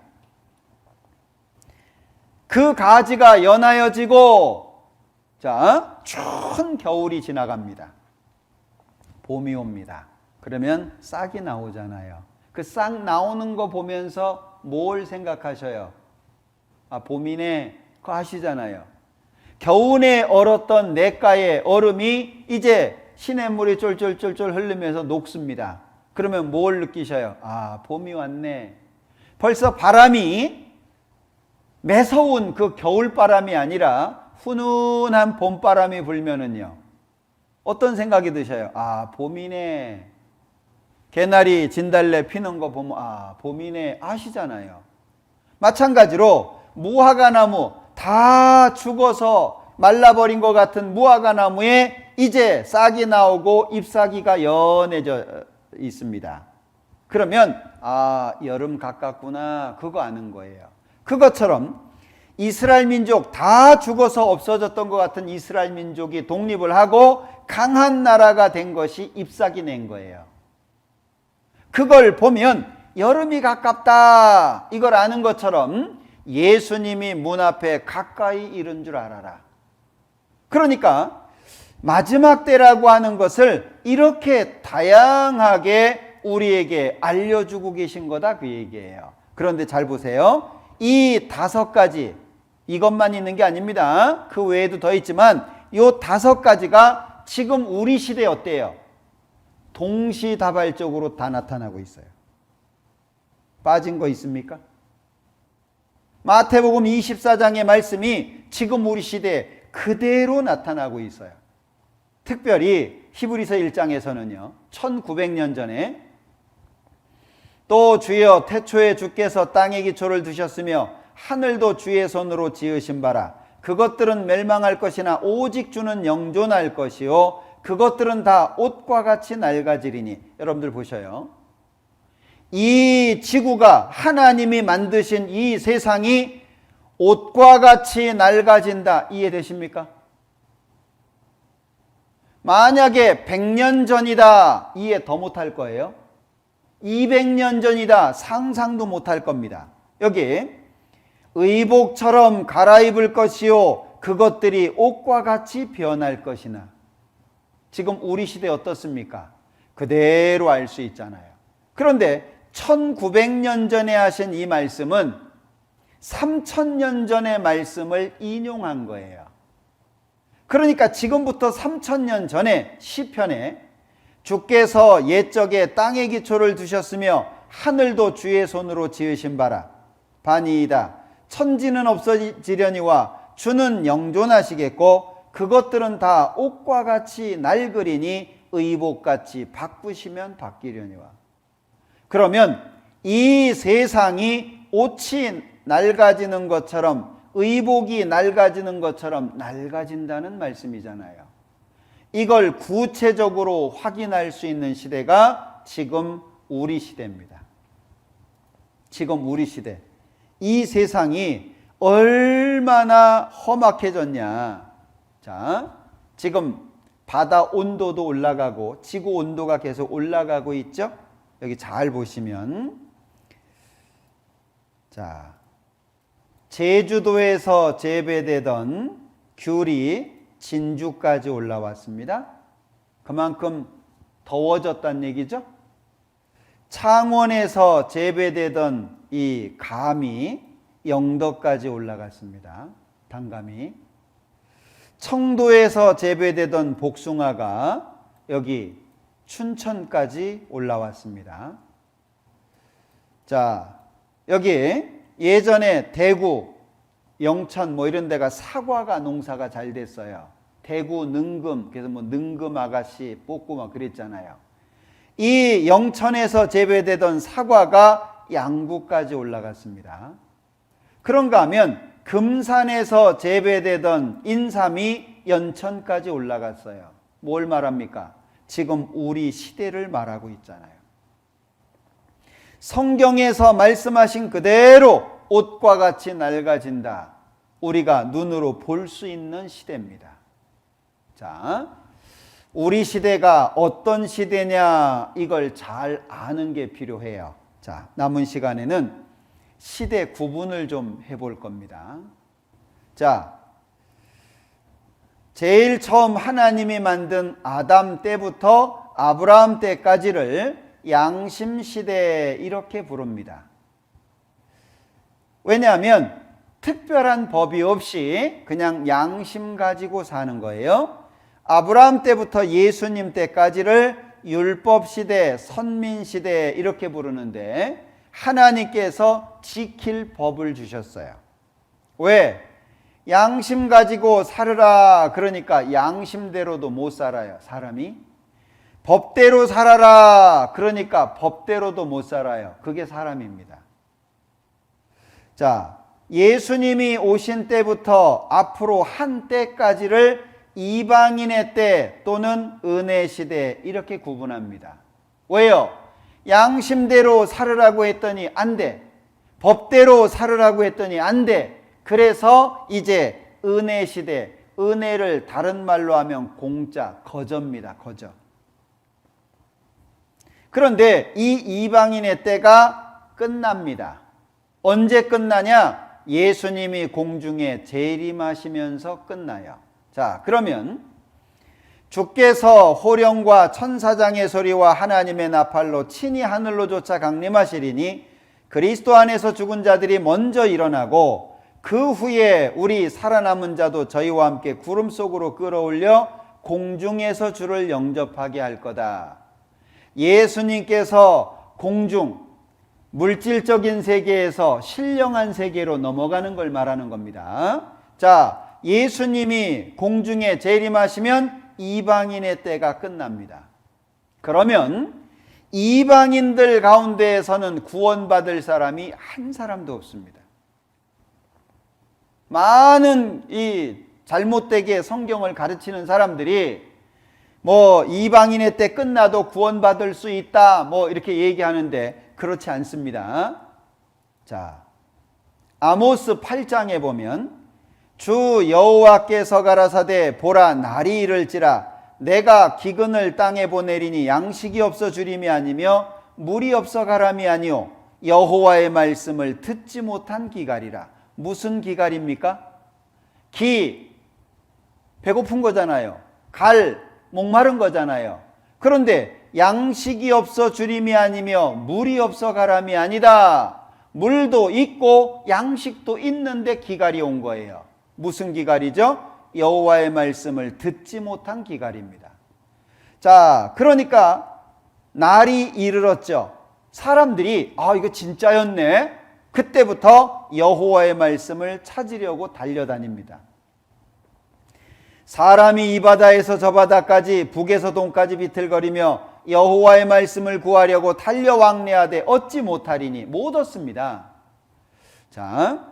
그 가지가 연하여지고, 자, 추운 겨울이 지나갑니다. 봄이 옵니다. 그러면 싹이 나오잖아요. 그 싹 나오는 거 보면서 뭘 생각하셔요? 아, 봄이네, 그거 아시잖아요. 겨우내 얼었던 냇가의 얼음이 이제 시냇물이 쫄쫄쫄쫄 흐르면서 녹습니다. 그러면 뭘 느끼셔요? 아, 봄이 왔네. 벌써 바람이 매서운 그 겨울바람이 아니라 훈훈한 봄바람이 불면은요, 어떤 생각이 드셔요? 아, 봄이네. 개나리, 진달래 피는 거 보면 아, 봄이네 아시잖아요. 마찬가지로 무화과 나무 다 죽어서 말라버린 것 같은 무화과 나무에 이제 싹이 나오고 잎사귀가 연해져 있습니다. 그러면 아, 여름 가깝구나, 그거 아는 거예요. 그것처럼 이스라엘 민족 다 죽어서 없어졌던 것 같은 이스라엘 민족이 독립을 하고 강한 나라가 된 것이 잎사귀 낸 거예요. 그걸 보면 여름이 가깝다, 이걸 아는 것처럼 예수님이 문 앞에 가까이 이른 줄 알아라. 그러니까 마지막 때라고 하는 것을 이렇게 다양하게 우리에게 알려주고 계신 거다, 그 얘기예요. 그런데 잘 보세요. 이 5가지, 이것만 있는 게 아닙니다. 그 외에도 더 있지만 이 5가지가 지금 우리 시대에 어때요? 동시다발적으로 다 나타나고 있어요. 빠진 거 있습니까? 마태복음 24장의 말씀이 지금 우리 시대에 그대로 나타나고 있어요. 특별히 히브리서 1장에서는요, 1900년 전에 또 주여 태초에 주께서 땅에 기초를 두셨으며 하늘도 주의 손으로 지으신 바라. 그것들은 멸망할 것이나 오직 주는 영존할 것이요 그것들은 다 옷과 같이 낡아지리니. 여러분들 보셔요. 이 지구가, 하나님이 만드신 이 세상이 옷과 같이 낡아진다. 이해되십니까? 만약에 100년 전이다, 이해 더 못할 거예요. 200년 전이다, 상상도 못할 겁니다. 여기 의복처럼 갈아입을 것이요 그것들이 옷과 같이 변할 것이나. 지금 우리 시대 어떻습니까? 그대로 알 수 있잖아요. 그런데 1900년 전에 하신 이 말씀은 3000년 전의 말씀을 인용한 거예요. 그러니까 지금부터 3000년 전에 시편에 주께서 옛적에 땅에 기초를 두셨으며 하늘도 주의 손으로 지으신 바라. 반이이다. 천지는 없어지려니와 주는 영존하시겠고 그것들은 다 옷과 같이 낡으리니 의복같이 바꾸시면 바뀌려니와. 그러면 이 세상이 옷이 낡아지는 것처럼, 의복이 낡아지는 것처럼 낡아진다는 말씀이잖아요. 이걸 구체적으로 확인할 수 있는 시대가 지금 우리 시대입니다. 지금 우리 시대. 이 세상이 얼마나 험악해졌냐. 자, 지금 바다 온도도 올라가고 지구 온도가 계속 올라가고 있죠. 여기 잘 보시면, 자, 제주도에서 재배되던 귤이 진주까지 올라왔습니다. 그만큼 더워졌다는 얘기죠. 창원에서 재배되던 이 감이 영덕까지 올라갔습니다. 단감이. 청도에서 재배되던 복숭아가 여기 춘천까지 올라왔습니다. 자, 여기 예전에 대구, 영천 뭐 이런 데가 사과가 농사가 잘 됐어요. 대구 능금, 그래서 뭐 능금 아가씨 뽑고 막 그랬잖아요. 이 영천에서 재배되던 사과가 양구까지 올라갔습니다. 그런가 하면 금산에서 재배되던 인삼이 연천까지 올라갔어요. 뭘 말합니까? 지금 우리 시대를 말하고 있잖아요. 성경에서 말씀하신 그대로 옷과 같이 낡아진다. 우리가 눈으로 볼 수 있는 시대입니다. 자, 우리 시대가 어떤 시대냐 이걸 잘 아는 게 필요해요. 자, 남은 시간에는 시대 구분을 좀 해볼 겁니다. 자, 제일 처음 하나님이 만든 아담 때부터 아브라함 때까지를 양심시대 이렇게 부릅니다. 왜냐하면 특별한 법이 없이 그냥 양심 가지고 사는 거예요. 아브라함 때부터 예수님 때까지를 율법시대, 선민시대 이렇게 부르는데 하나님께서 지킬 법을 주셨어요. 왜? 양심 가지고 살으라 그러니까 양심대로도 못 살아요, 사람이. 법대로 살아라 그러니까 법대로도 못 살아요. 그게 사람입니다. 자, 예수님이 오신 때부터 앞으로 한 때까지를 이방인의 때 또는 은혜 시대 이렇게 구분합니다. 왜요? 양심대로 살으라고 했더니 안 돼. 법대로 살으라고 했더니 안 돼. 그래서 이제 은혜 시대, 은혜를 다른 말로 하면 공짜, 거저입니다. 거저. 그런데 이 이방인의 때가 끝납니다. 언제 끝나냐? 예수님이 공중에 재림하시면서 끝나요. 자, 그러면 주께서 호령과 천사장의 소리와 하나님의 나팔로 친히 하늘로 쫓아 강림하시리니 그리스도 안에서 죽은 자들이 먼저 일어나고 그 후에 우리 살아남은 자도 저희와 함께 구름 속으로 끌어올려 공중에서 주를 영접하게 할 거다. 예수님께서 공중, 물질적인 세계에서 신령한 세계로 넘어가는 걸 말하는 겁니다. 자, 예수님이 공중에 재림하시면 이방인의 때가 끝납니다. 그러면 이방인들 가운데에서는 구원받을 사람이 한 사람도 없습니다. 많은 이 잘못되게 성경을 가르치는 사람들이 뭐 이방인의 때 끝나도 구원받을 수 있다 뭐 이렇게 얘기하는데 그렇지 않습니다. 자, 아모스 8장에 보면 주 여호와께서 가라사대 보라 날이 이를지라 내가 기근을 땅에 보내리니 양식이 없어 주림이 아니며 물이 없어 가람이 아니요 여호와의 말씀을 듣지 못한 기갈이라. 무슨 기갈입니까? 기, 배고픈 거잖아요. 갈, 목마른 거잖아요. 그런데 양식이 없어 주림이 아니며 물이 없어 가람이 아니다. 물도 있고 양식도 있는데 기갈이 온 거예요. 무슨 기갈이죠? 여호와의 말씀을 듣지 못한 기갈입니다. 자, 그러니까 날이 이르렀죠. 사람들이 이거 진짜였네. 그때부터 여호와의 말씀을 찾으려고 달려다닙니다. 사람이 이 바다에서 저 바다까지 북에서 동까지 비틀거리며 여호와의 말씀을 구하려고 달려 왕래하되 얻지 못하리니 못 얻습니다. 자,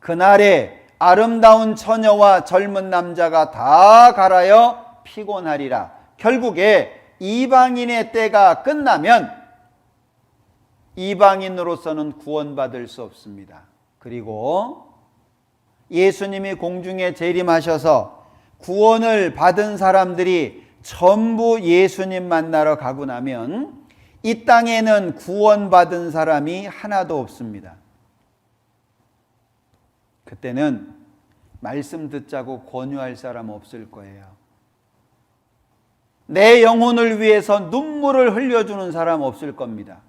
그날에 아름다운 처녀와 젊은 남자가 다 갈아여 피곤하리라. 결국에 이방인의 때가 끝나면 이방인으로서는 구원받을 수 없습니다. 그리고 예수님이 공중에 재림하셔서 구원을 받은 사람들이 전부 예수님 만나러 가고 나면 이 땅에는 구원받은 사람이 하나도 없습니다. 그때는 말씀 듣자고 권유할 사람 없을 거예요. 내 영혼을 위해서 눈물을 흘려주는 사람 없을 겁니다.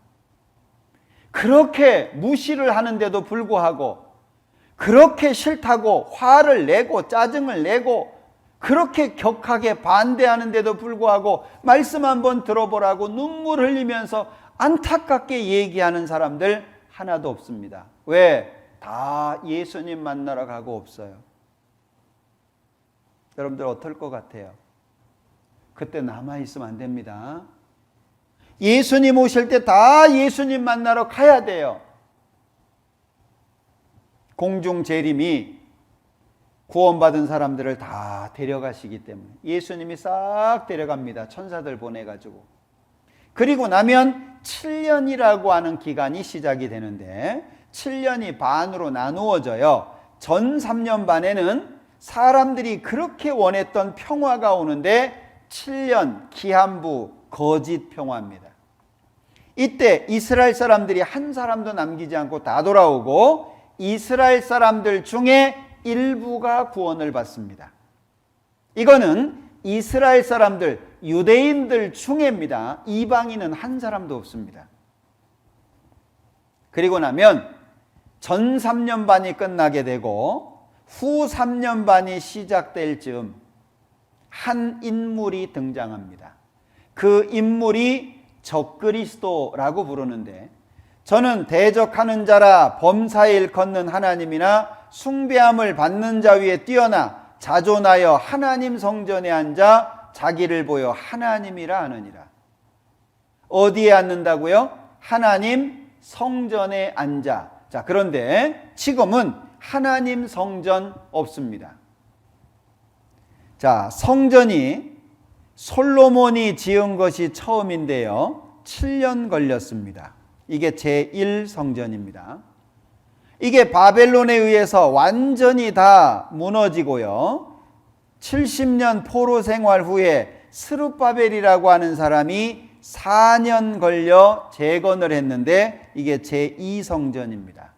그렇게 무시를 하는데도 불구하고, 그렇게 싫다고 화를 내고 짜증을 내고 그렇게 격하게 반대하는데도 불구하고 말씀 한번 들어보라고 눈물 흘리면서 안타깝게 얘기하는 사람들 하나도 없습니다. 왜? 다 예수님 만나러 가고 없어요. 여러분들 어떨 것 같아요? 그때 남아있으면 안 됩니다. 예수님 오실 때 다 예수님 만나러 가야 돼요. 공중 재림이 구원받은 사람들을 다 데려가시기 때문에 예수님이 싹 데려갑니다. 천사들 보내가지고. 그리고 나면 7년이라고 하는 기간이 시작이 되는데 7년이 반으로 나누어져요. 전 3년 반에는 사람들이 그렇게 원했던 평화가 오는데 7년 기한부 거짓 평화입니다. 이때 이스라엘 사람들이 한 사람도 남기지 않고 다 돌아오고 이스라엘 사람들 중에 일부가 구원을 받습니다. 이거는 이스라엘 사람들, 유대인들 중에입니다. 이방인은 한 사람도 없습니다. 그리고 나면 전 3년 반이 끝나게 되고 후 3년 반이 시작될 즈음 한 인물이 등장합니다. 그 인물이 적그리스도라고 부르는데, 저는 대적하는 자라 범사에 일컫는 하나님이나 숭배함을 받는 자 위에 뛰어나 자존하여 하나님 성전에 앉아 자기를 보여 하나님이라 하느니라. 어디에 앉는다고요? 하나님 성전에 앉아. 자, 그런데 지금은 하나님 성전 없습니다. 자, 성전이 솔로몬이 지은 것이 처음인데요. 7년 걸렸습니다. 이게 제1성전입니다. 이게 바벨론에 의해서 완전히 다 무너지고요. 70년 포로 생활 후에 스룹바벨이라고 하는 사람이 4년 걸려 재건을 했는데 이게 제2성전입니다.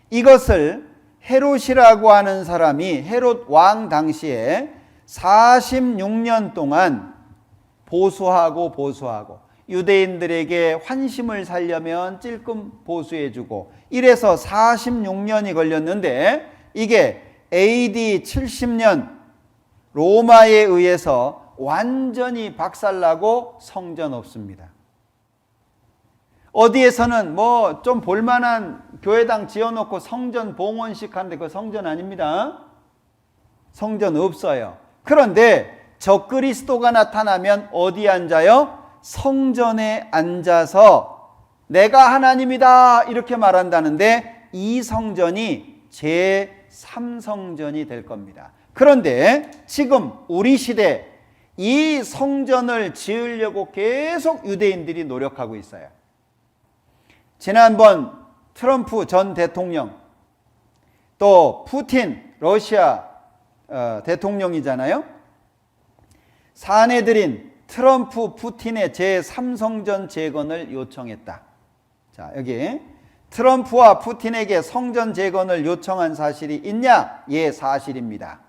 이것을 헤롯이라고 하는 사람이 헤롯 왕 당시에 46년 동안 보수하고 유대인들에게 환심을 살려면 찔끔 보수해주고 이래서 46년이 걸렸는데 이게 AD 70년 로마에 의해서 완전히 박살나고 성전 없습니다. 어디에서는 뭐 좀 볼만한 교회당 지어놓고 성전 봉헌식 하는데 그 성전 아닙니다. 성전 없어요. 그런데 적그리스도가 나타나면 어디에 앉아요? 성전에 앉아서 내가 하나님이다 이렇게 말한다는데 이 성전이 제3성전이 될 겁니다. 그런데 지금 우리 시대 이 성전을 지으려고 계속 유대인들이 노력하고 있어요. 지난번 트럼프 전 대통령 또 푸틴 러시아 대통령이잖아요. 사내들인 트럼프 푸틴의 제3성전 재건을 요청했다. 자, 여기 트럼프와 푸틴에게 성전 재건을 요청한 사실이 있냐? 예, 사실입니다.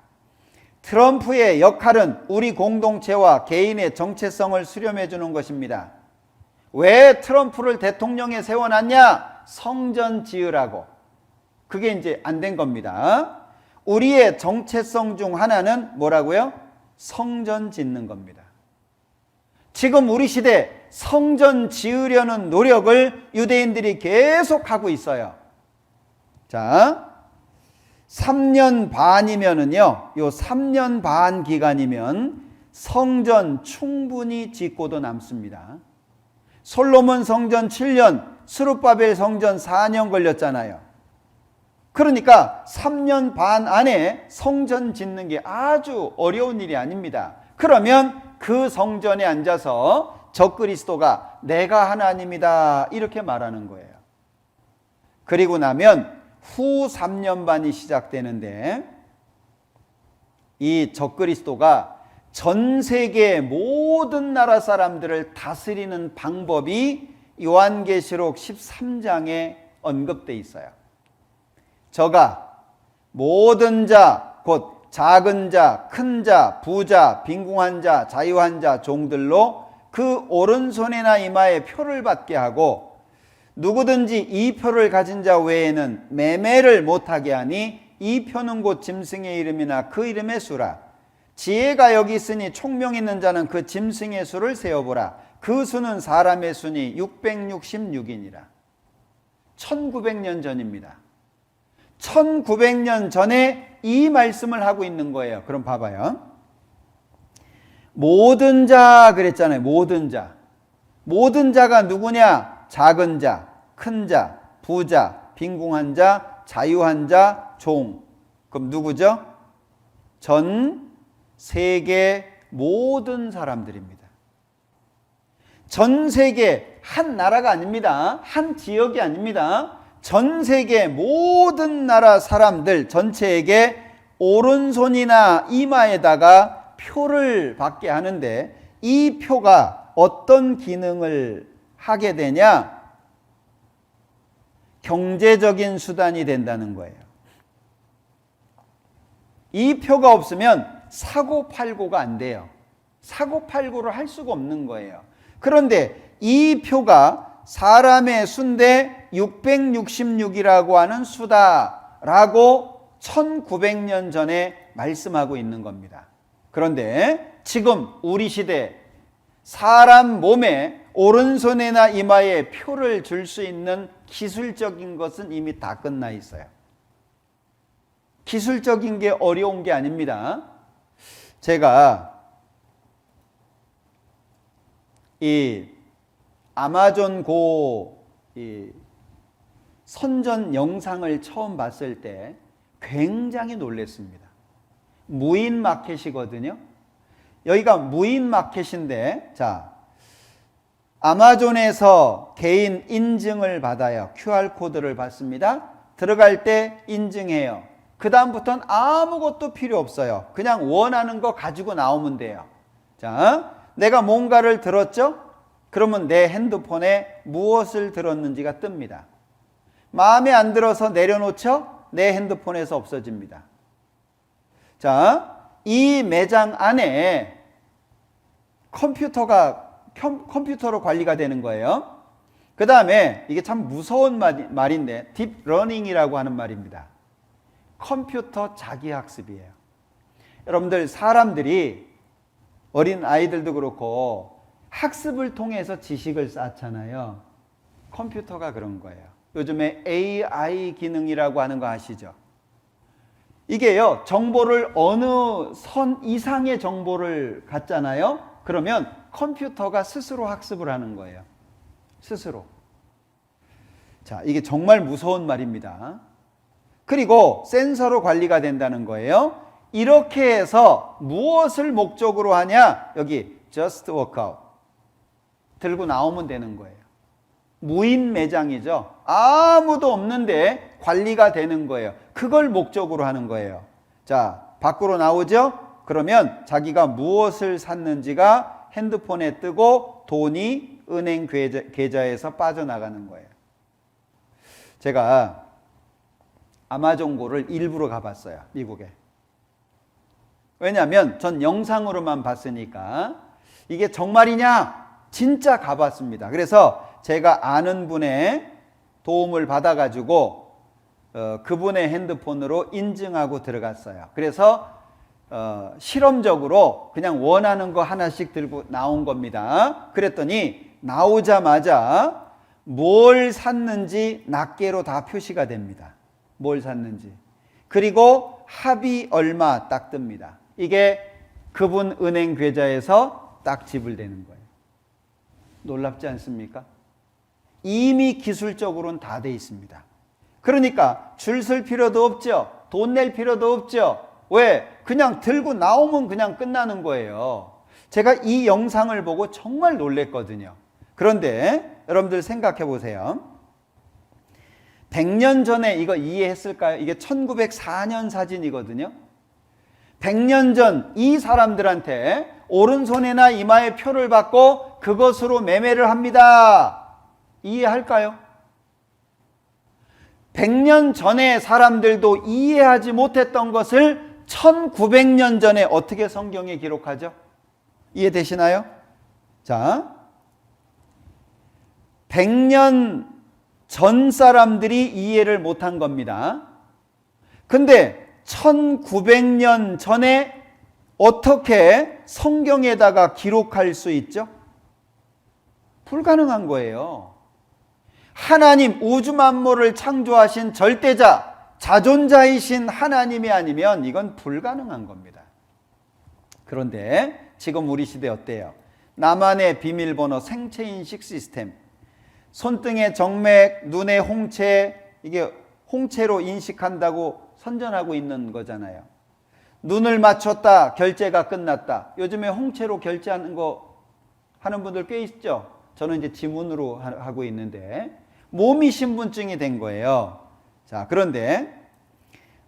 트럼프의 역할은 우리 공동체와 개인의 정체성을 수렴해 주는 것입니다. 왜 트럼프를 대통령에 세워놨냐? 성전 지으라고. 그게 이제 안 된 겁니다. 우리의 정체성 중 하나는 뭐라고요? 성전 짓는 겁니다. 지금 우리 시대 성전 지으려는 노력을 유대인들이 계속 하고 있어요. 자, 3년 반이면은요, 요 3년 반 기간이면 성전 충분히 짓고도 남습니다. 솔로몬 성전 7년, 스룹바벨 성전 4년 걸렸잖아요. 그러니까 3년 반 안에 성전 짓는 게 아주 어려운 일이 아닙니다. 그러면 그 성전에 앉아서 적그리스도가 내가 하나님이다 이렇게 말하는 거예요. 그리고 나면 후 3년 반이 시작되는데 이 적그리스도가 전 세계 모든 나라 사람들을 다스리는 방법이 요한계시록 13장에 언급되어 있어요. 저가 모든 자, 곧 작은 자, 큰 자, 부자, 빈궁한 자, 자유한 자, 종들로 그 오른손이나 이마에 표를 받게 하고 누구든지 이 표를 가진 자 외에는 매매를 못하게 하니 이 표는 곧 짐승의 이름이나 그 이름의 수라. 지혜가 여기 있으니 총명 있는 자는 그 짐승의 수를 세어보라. 그 수는 사람의 수니 666이니라. 1900년 전입니다. 1900년 전에 이 말씀을 하고 있는 거예요. 그럼 봐봐요. 모든 자 그랬잖아요. 모든 자. 모든 자가 누구냐? 작은 자, 큰 자, 부자, 빈궁한 자, 자유한 자, 종. 그럼 누구죠? 전 세계 모든 사람들입니다. 전 세계 한 나라가 아닙니다. 한 지역이 아닙니다. 전 세계 모든 나라 사람들 전체에게 오른손이나 이마에다가 표를 받게 하는데 이 표가 어떤 기능을 하게 되냐? 경제적인 수단이 된다는 거예요. 이 표가 없으면 사고팔고가 안 돼요. 사고팔고를 할 수가 없는 거예요. 그런데 이 표가 사람의 수인데 666이라고 하는 수다라고 1900년 전에 말씀하고 있는 겁니다. 그런데 지금 우리 시대 사람 몸에 오른손이나 이마에 표를 줄 수 있는 기술적인 것은 이미 다 끝나 있어요. 기술적인 게 어려운 게 아닙니다. 제가 이 아마존 고 선전 영상을 처음 봤을 때 굉장히 놀랐습니다. 무인 마켓이거든요. 여기가 무인 마켓인데, 자, 아마존에서 개인 인증을 받아요. QR코드를 받습니다. 들어갈 때 인증해요. 그 다음부터는 아무것도 필요 없어요. 그냥 원하는 거 가지고 나오면 돼요. 자, 내가 뭔가를 들었죠? 그러면 내 핸드폰에 무엇을 들었는지가 뜹니다. 마음에 안 들어서 내려놓죠? 내 핸드폰에서 없어집니다. 자, 이 매장 안에 컴퓨터로 관리가 되는 거예요. 그 다음에 이게 참 무서운 말인데 딥러닝이라고 하는 말입니다. 컴퓨터 자기학습이에요. 여러분들 사람들이 어린 아이들도 그렇고 학습을 통해서 지식을 쌓잖아요. 컴퓨터가 그런 거예요. 요즘에 AI 기능이라고 하는 거 아시죠? 이게요, 정보를 어느 선 이상의 정보를 갖잖아요. 그러면 컴퓨터가 스스로 학습을 하는 거예요. 스스로. 자, 이게 정말 무서운 말입니다. 그리고 센서로 관리가 된다는 거예요. 이렇게 해서 무엇을 목적으로 하냐? 여기 just walk out. 들고 나오면 되는 거예요. 무인 매장이죠. 아무도 없는데 관리가 되는 거예요. 그걸 목적으로 하는 거예요. 자, 밖으로 나오죠? 그러면 자기가 무엇을 샀는지가 핸드폰에 뜨고 돈이 은행 계좌에서 빠져나가는 거예요. 제가 아마존고를 일부러 가봤어요. 미국에. 왜냐하면 전 영상으로만 봤으니까 이게 정말이냐? 진짜 가봤습니다. 그래서 제가 아는 분의 도움을 받아가지고 그분의 핸드폰으로 인증하고 들어갔어요. 그래서 실험적으로 그냥 원하는 거 하나씩 들고 나온 겁니다. 그랬더니 나오자마자 뭘 샀는지 낱개로 다 표시가 됩니다. 뭘 샀는지. 그리고 합이 얼마 딱 뜹니다. 이게 그분 은행 계좌에서 딱 지불되는 거예요. 놀랍지 않습니까? 이미 기술적으로는 다 돼 있습니다. 그러니까 줄 쓸 필요도 없죠. 돈 낼 필요도 없죠. 왜? 그냥 들고 나오면 그냥 끝나는 거예요. 제가 이 영상을 보고 정말 놀랬거든요. 그런데 여러분들 생각해 보세요. 100년 전에 이거 이해했을까요? 이게 1904년 사진이거든요. 100년 전 이 사람들한테 오른손에나 이마에 표를 받고 그것으로 매매를 합니다. 이해할까요? 100년 전의 사람들도 이해하지 못했던 것을 1900년 전에 어떻게 성경에 기록하죠? 이해되시나요? 자, 100년 전 사람들이 이해를 못한 겁니다. 근데 1900년 전에 어떻게 성경에다가 기록할 수 있죠? 불가능한 거예요. 하나님 우주 만물을 창조하신 절대자, 자존자이신 하나님이 아니면 이건 불가능한 겁니다. 그런데 지금 우리 시대 어때요? 나만의 비밀번호 생체인식 시스템, 손등의 정맥, 눈의 홍채, 이게 홍채로 인식한다고 선전하고 있는 거잖아요. 눈을 맞췄다, 결제가 끝났다. 요즘에 홍채로 결제하는 거 하는 분들 꽤 있죠? 저는 이제 지문으로 하고 있는데 몸이 신분증이 된 거예요. 자, 그런데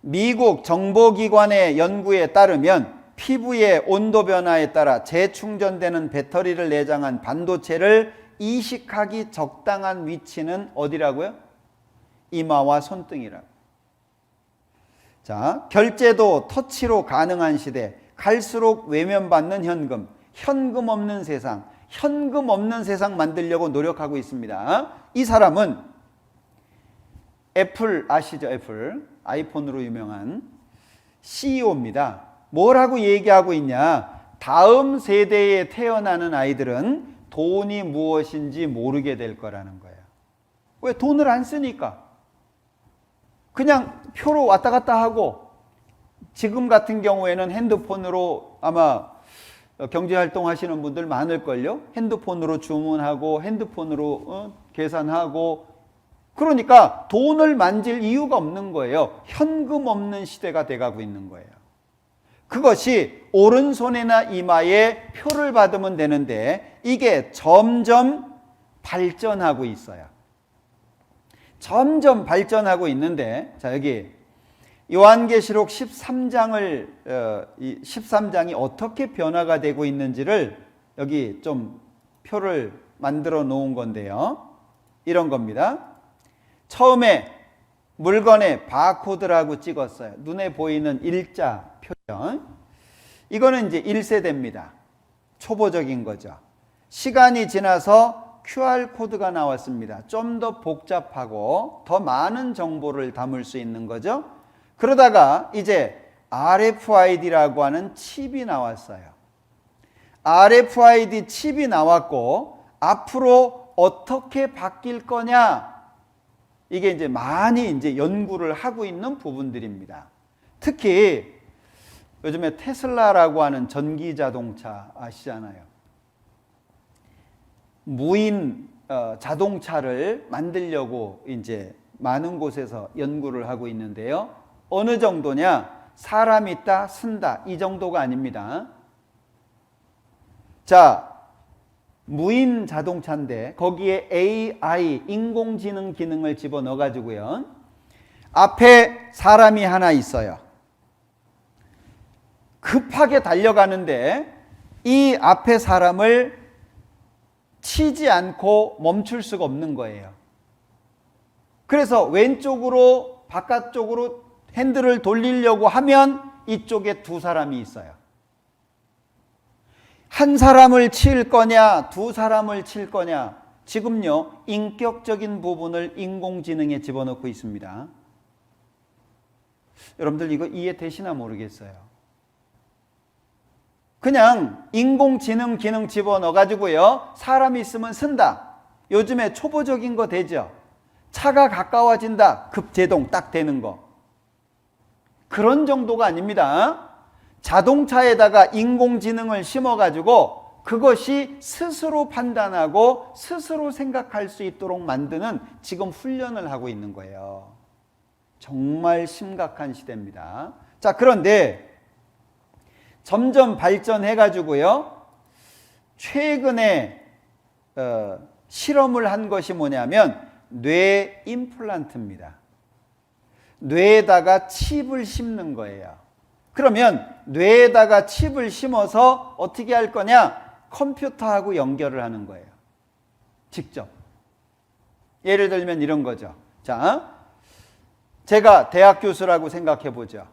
미국 정보기관의 연구에 따르면 피부의 온도 변화에 따라 재충전되는 배터리를 내장한 반도체를 이식하기 적당한 위치는 어디라고요? 이마와 손등이라고. 자, 결제도 터치로 가능한 시대, 갈수록 외면받는 현금, 현금 없는 세상, 현금 없는 세상 만들려고 노력하고 있습니다. 이 사람은 애플 아시죠? 애플 아이폰으로 유명한 CEO입니다. 뭐라고 얘기하고 있냐? 다음 세대에 태어나는 아이들은 돈이 무엇인지 모르게 될 거라는 거예요. 왜? 돈을 안 쓰니까. 그냥 표로 왔다 갔다 하고, 지금 같은 경우에는 핸드폰으로 아마 경제활동 하시는 분들 많을걸요. 핸드폰으로 주문하고 핸드폰으로 계산하고, 그러니까 돈을 만질 이유가 없는 거예요. 현금 없는 시대가 돼가고 있는 거예요. 그것이 오른손이나 이마에 표를 받으면 되는데 이게 점점 발전하고 있어요. 점점 발전하고 있는데, 자, 여기 요한계시록 13장이 어떻게 변화가 되고 있는지를 여기 좀 표를 만들어 놓은 건데요. 이런 겁니다. 처음에 물건에 바코드라고 찍었어요. 눈에 보이는 일자 표현. 이거는 이제 1세대입니다. 초보적인 거죠. 시간이 지나서 QR코드가 나왔습니다. 좀 더 복잡하고 더 많은 정보를 담을 수 있는 거죠. 그러다가 이제 RFID라고 하는 칩이 나왔어요. RFID 칩이 나왔고 앞으로 어떻게 바뀔 거냐? 이게 이제 많이 이제 연구를 하고 있는 부분들입니다. 특히 요즘에 테슬라라고 하는 전기 자동차 아시잖아요. 무인 자동차를 만들려고 이제 많은 곳에서 연구를 하고 있는데요. 어느 정도냐? 사람 있다, 쓴다. 이 정도가 아닙니다. 자, 무인 자동차인데 거기에 AI, 인공지능 기능을 집어넣어 가지고요. 앞에 사람이 하나 있어요. 급하게 달려가는데 이 앞에 사람을 치지 않고 멈출 수가 없는 거예요. 그래서 왼쪽으로 바깥쪽으로 핸들을 돌리려고 하면 이쪽에 두 사람이 있어요. 한 사람을 칠 거냐, 두 사람을 칠 거냐. 지금요, 인격적인 부분을 인공지능에 집어넣고 있습니다. 여러분들 이거 이해되시나 모르겠어요. 그냥 인공지능 기능 집어넣어가지고요, 사람이 있으면 쓴다. 요즘에 초보적인 거 되죠? 차가 가까워진다. 급제동 딱 되는 거. 그런 정도가 아닙니다. 자동차에다가 인공지능을 심어가지고 그것이 스스로 판단하고 스스로 생각할 수 있도록 만드는 지금 훈련을 하고 있는 거예요. 정말 심각한 시대입니다. 자, 그런데 점점 발전해가지고요, 최근에 실험을 한 것이 뭐냐면 뇌 임플란트입니다. 뇌에다가 칩을 심는 거예요. 그러면 뇌에다가 칩을 심어서 어떻게 할 거냐? 컴퓨터하고 연결을 하는 거예요. 직접. 예를 들면 이런 거죠. 자, 제가 대학 교수라고 생각해 보죠.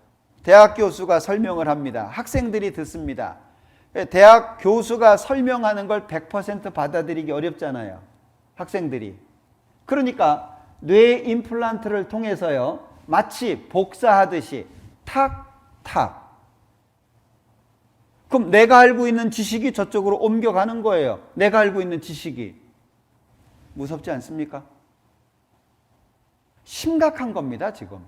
대학 교수가 설명을 합니다. 학생들이 듣습니다. 대학 교수가 설명하는 걸 100% 받아들이기 어렵잖아요. 학생들이. 그러니까 뇌 임플란트를 통해서요. 마치 복사하듯이 탁탁. 그럼 내가 알고 있는 지식이 저쪽으로 옮겨가는 거예요. 내가 알고 있는 지식이. 무섭지 않습니까? 심각한 겁니다, 지금.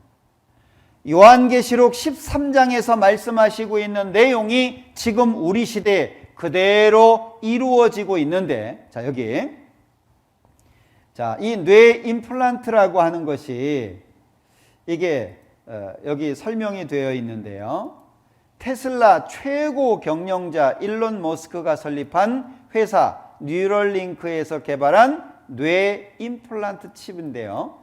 요한계시록 13장에서 말씀하시고 있는 내용이 지금 우리 시대에 그대로 이루어지고 있는데, 자, 여기. 자, 이 뇌 임플란트라고 하는 것이 이게 여기 설명이 되어 있는데요. 테슬라 최고 경영자 일론 머스크가 설립한 회사 뉴럴링크에서 개발한 뇌 임플란트 칩인데요.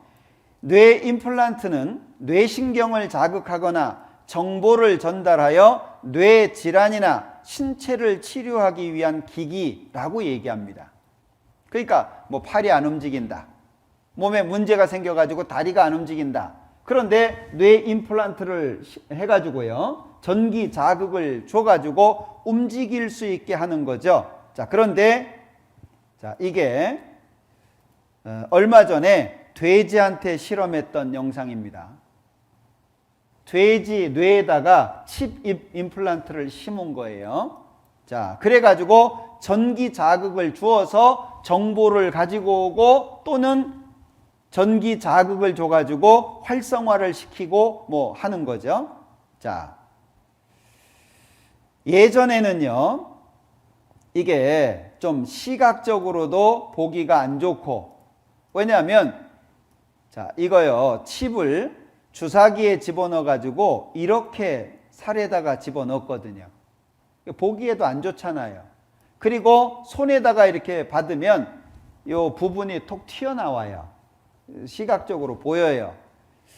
뇌 임플란트는 뇌신경을 자극하거나 정보를 전달하여 뇌 질환이나 신체를 치료하기 위한 기기라고 얘기합니다. 그러니까 뭐 팔이 안 움직인다. 몸에 문제가 생겨가지고 다리가 안 움직인다. 그런데 뇌 임플란트를 해가지고요. 전기 자극을 줘가지고 움직일 수 있게 하는 거죠. 자, 그런데 자, 이게 얼마 전에 돼지한테 실험했던 영상입니다. 돼지 뇌에다가 칩 임플란트를 심은 거예요. 자, 그래가지고 전기 자극을 주어서 정보를 가지고 오고 또는 전기 자극을 줘가지고 활성화를 시키고 뭐 하는 거죠. 자, 예전에는요, 이게 좀 시각적으로도 보기가 안 좋고, 왜냐하면 자, 이거요, 칩을 주사기에 집어넣어 가지고 이렇게 살에다가 집어넣었거든요. 보기에도 안 좋잖아요. 그리고 손에다가 이렇게 받으면 이 부분이 톡 튀어나와요. 시각적으로 보여요.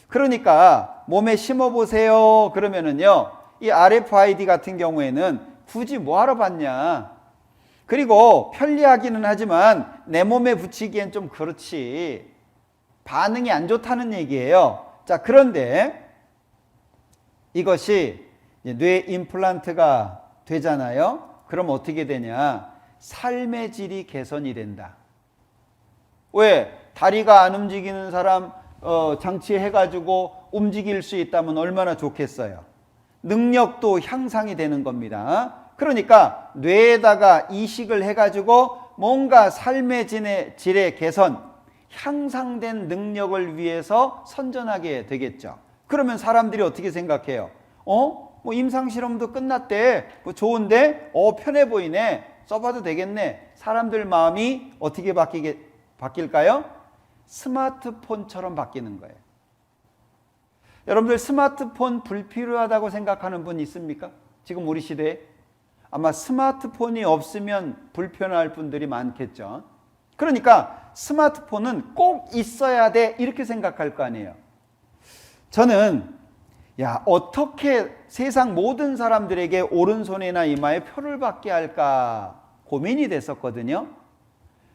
그러니까 몸에 심어보세요 그러면은요, 이 RFID 같은 경우에는 굳이 뭐하러 받냐. 그리고 편리하기는 하지만 내 몸에 붙이기엔 좀 그렇지. 반응이 안 좋다는 얘기예요. 자, 그런데 이것이 뇌 임플란트가 되잖아요. 그럼 어떻게 되냐? 삶의 질이 개선이 된다. 왜? 다리가 안 움직이는 사람 장치해가지고 움직일 수 있다면 얼마나 좋겠어요. 능력도 향상이 되는 겁니다. 그러니까 뇌에다가 이식을 해가지고 뭔가 삶의 질의 개선, 향상된 능력을 위해서 선전하게 되겠죠. 그러면 사람들이 어떻게 생각해요? 뭐 임상실험도 끝났대. 뭐 좋은데? 편해 보이네. 써봐도 되겠네. 사람들 마음이 어떻게 바뀔까요? 스마트폰처럼 바뀌는 거예요. 여러분들 스마트폰 불필요하다고 생각하는 분 있습니까? 지금 우리 시대에? 아마 스마트폰이 없으면 불편할 분들이 많겠죠. 그러니까 스마트폰은 꼭 있어야 돼 이렇게 생각할 거 아니에요. 저는 어떻게 세상 모든 사람들에게 오른손이나 이마에 표를 받게 할까 고민이 됐었거든요.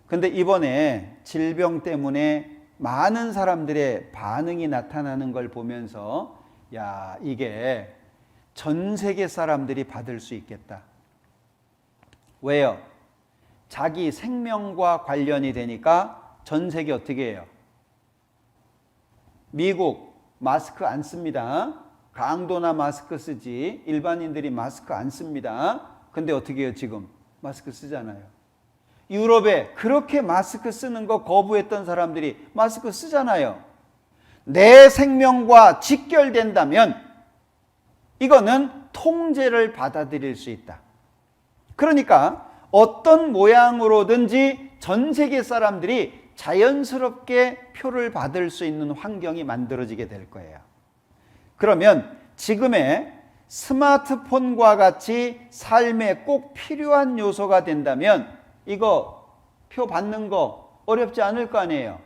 근데 이번에 질병 때문에 많은 사람들의 반응이 나타나는 걸 보면서 이게 전 세계 사람들이 받을 수 있겠다. 왜요? 자기 생명과 관련이 되니까 전 세계 어떻게 해요? 미국 마스크 안 씁니다. 강도나 마스크 쓰지 일반인들이 마스크 안 씁니다. 근데 어떻게 해요? 지금 마스크 쓰잖아요. 유럽에 그렇게 마스크 쓰는 거 거부했던 사람들이 마스크 쓰잖아요. 내 생명과 직결된다면 이거는 통제를 받아들일 수 있다. 그러니까 어떤 모양으로든지 전 세계 사람들이 자연스럽게 표를 받을 수 있는 환경이 만들어지게 될 거예요. 그러면 지금의 스마트폰과 같이 삶에 꼭 필요한 요소가 된다면 이거 표 받는 거 어렵지 않을 거 아니에요.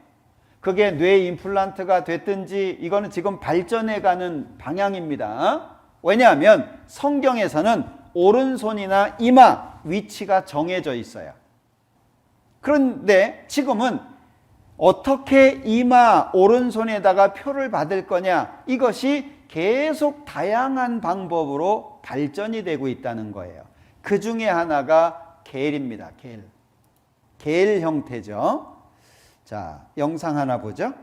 그게 뇌 임플란트가 됐든지 이거는 지금 발전해 가는 방향입니다. 왜냐하면 성경에서는 오른손이나 이마 위치가 정해져 있어요. 그런데 지금은 어떻게 이마 오른손에다가 표를 받을 거냐, 이것이 계속 다양한 방법으로 발전이 되고 있다는 거예요. 그 중에 하나가 게일입니다. 게일 형태죠. 자, 영상 하나 보죠.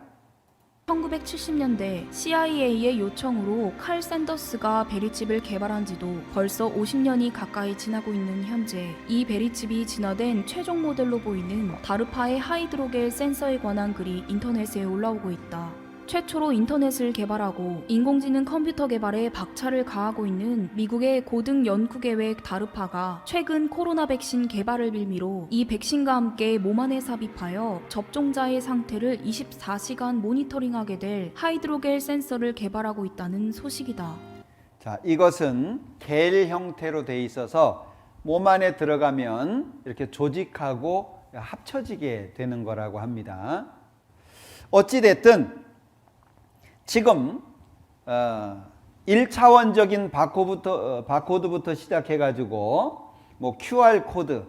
1970년대 CIA의 요청으로 칼 샌더스가 베리칩을 개발한 지도 벌써 50년이 가까이 지나고 있는 현재, 이 베리칩이 진화된 최종 모델로 보이는 다르파의 하이드로겔 센서에 관한 글이 인터넷에 올라오고 있다. 최초로 인터넷을 개발하고 인공지능 컴퓨터 개발에 박차를 가하고 있는 미국의 고등 연구계획 다르파가 최근 코로나 백신 개발을 빌미로 이 백신과 함께 몸 안에 삽입하여 접종자의 상태를 24시간 모니터링하게 될 하이드로겔 센서를 개발하고 있다는 소식이다. 자, 이것은 겔 형태로 돼 있어서 몸 안에 들어가면 이렇게 조직하고 합쳐지게 되는 거라고 합니다. 어찌됐든 지금 1차원적인 바코드부터 시작해가지고 뭐 QR 코드,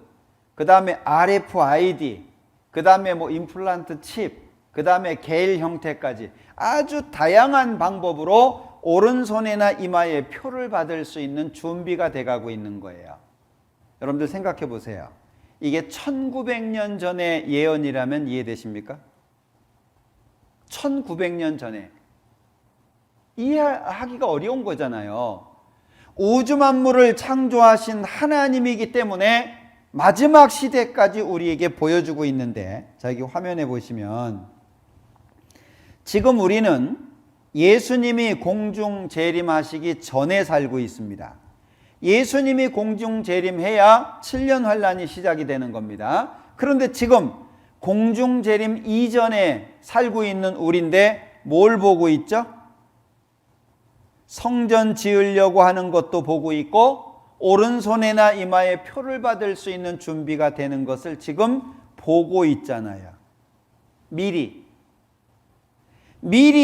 그 다음에 RFID, 그 다음에 뭐 임플란트 칩, 그 다음에 겔 형태까지 아주 다양한 방법으로 오른손이나 이마에 표를 받을 수 있는 준비가 돼가고 있는 거예요. 여러분들 생각해 보세요. 이게 1900년 전의 예언이라면 이해되십니까? 1900년 전에. 이해하기가 어려운 거잖아요. 우주 만물을 창조하신 하나님이기 때문에 마지막 시대까지 우리에게 보여주고 있는데, 자, 여기 화면에 보시면 지금 우리는 예수님이 공중 재림하시기 전에 살고 있습니다. 예수님이 공중 재림해야 7년 환란이 시작이 되는 겁니다. 그런데 지금 공중 재림 이전에 살고 있는 우리인데 뭘 보고 있죠? 성전 지으려고 하는 것도 보고 있고 오른손에나 이마에 표를 받을 수 있는 준비가 되는 것을 지금 보고 있잖아요. 미리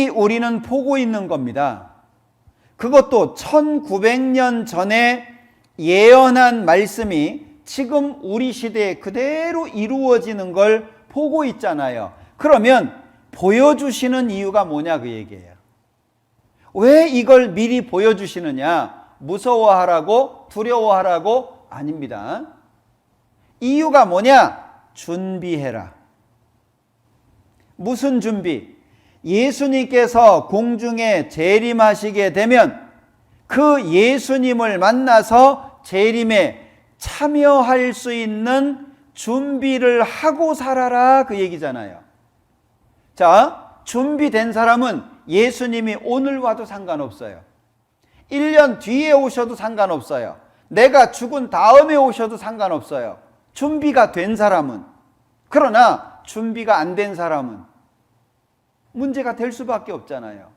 우리는 보고 있는 겁니다. 그것도 1900년 전에 예언한 말씀이 지금 우리 시대에 그대로 이루어지는 걸 보고 있잖아요. 그러면 보여주시는 이유가 뭐냐, 그 얘기예요. 왜 이걸 미리 보여주시느냐? 무서워하라고, 두려워하라고? 아닙니다. 이유가 뭐냐? 준비해라. 무슨 준비? 예수님께서 공중에 재림하시게 되면 그 예수님을 만나서 재림에 참여할 수 있는 준비를 하고 살아라, 그 얘기잖아요. 자, 준비된 사람은 예수님이 오늘 와도 상관없어요. 1년 뒤에 오셔도 상관없어요. 내가 죽은 다음에 오셔도 상관없어요. 준비가 된 사람은. 그러나 준비가 안 된 사람은 문제가 될 수밖에 없잖아요.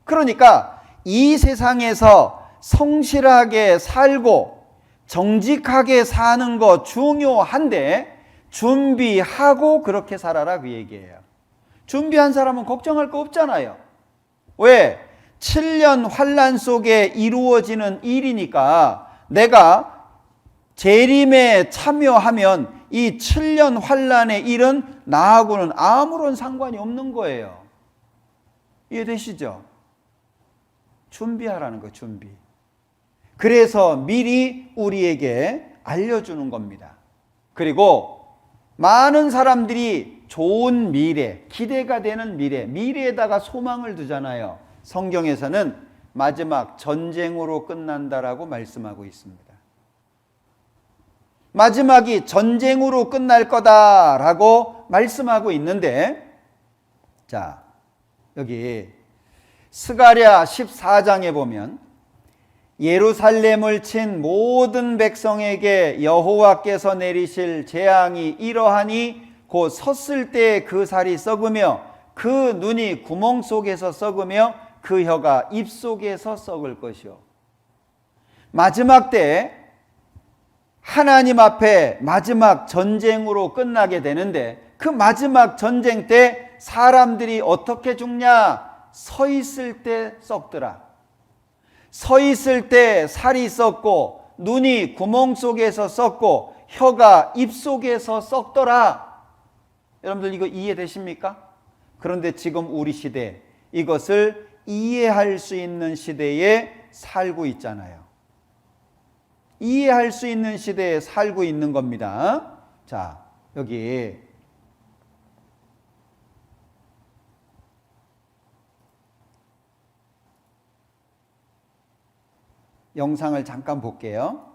그러니까 이 세상에서 성실하게 살고 정직하게 사는 거 중요한데 준비하고 그렇게 살아라, 그 얘기예요. 준비한 사람은 걱정할 거 없잖아요. 왜? 7년 환란 속에 이루어지는 일이니까 내가 재림에 참여하면 이 7년 환란의 일은 나하고는 아무런 상관이 없는 거예요. 이해되시죠? 준비하라는 거, 준비. 그래서 미리 우리에게 알려주는 겁니다. 그리고 많은 사람들이 좋은 미래, 기대가 되는 미래에다가 소망을 두잖아요. 성경에서는 마지막 전쟁으로 끝난다라고 말씀하고 있습니다. 마지막이 전쟁으로 끝날 거다라고 말씀하고 있는데, 자, 여기 스가랴 14장에 보면 예루살렘을 친 모든 백성에게 여호와께서 내리실 재앙이 이러하니 곧 섰을 때 그 살이 썩으며 그 눈이 구멍 속에서 썩으며 그 혀가 입 속에서 썩을 것이요. 마지막 때 하나님 앞에 마지막 전쟁으로 끝나게 되는데, 그 마지막 전쟁 때 사람들이 어떻게 죽냐? 서 있을 때 썩더라. 서 있을 때 살이 썩고 눈이 구멍 속에서 썩고 혀가 입 속에서 썩더라. 여러분들 이거 이해되십니까? 그런데 지금 우리 시대 이것을 이해할 수 있는 시대에 살고 있잖아요. 이해할 수 있는 시대에 살고 있는 겁니다. 자, 여기 영상을 잠깐 볼게요.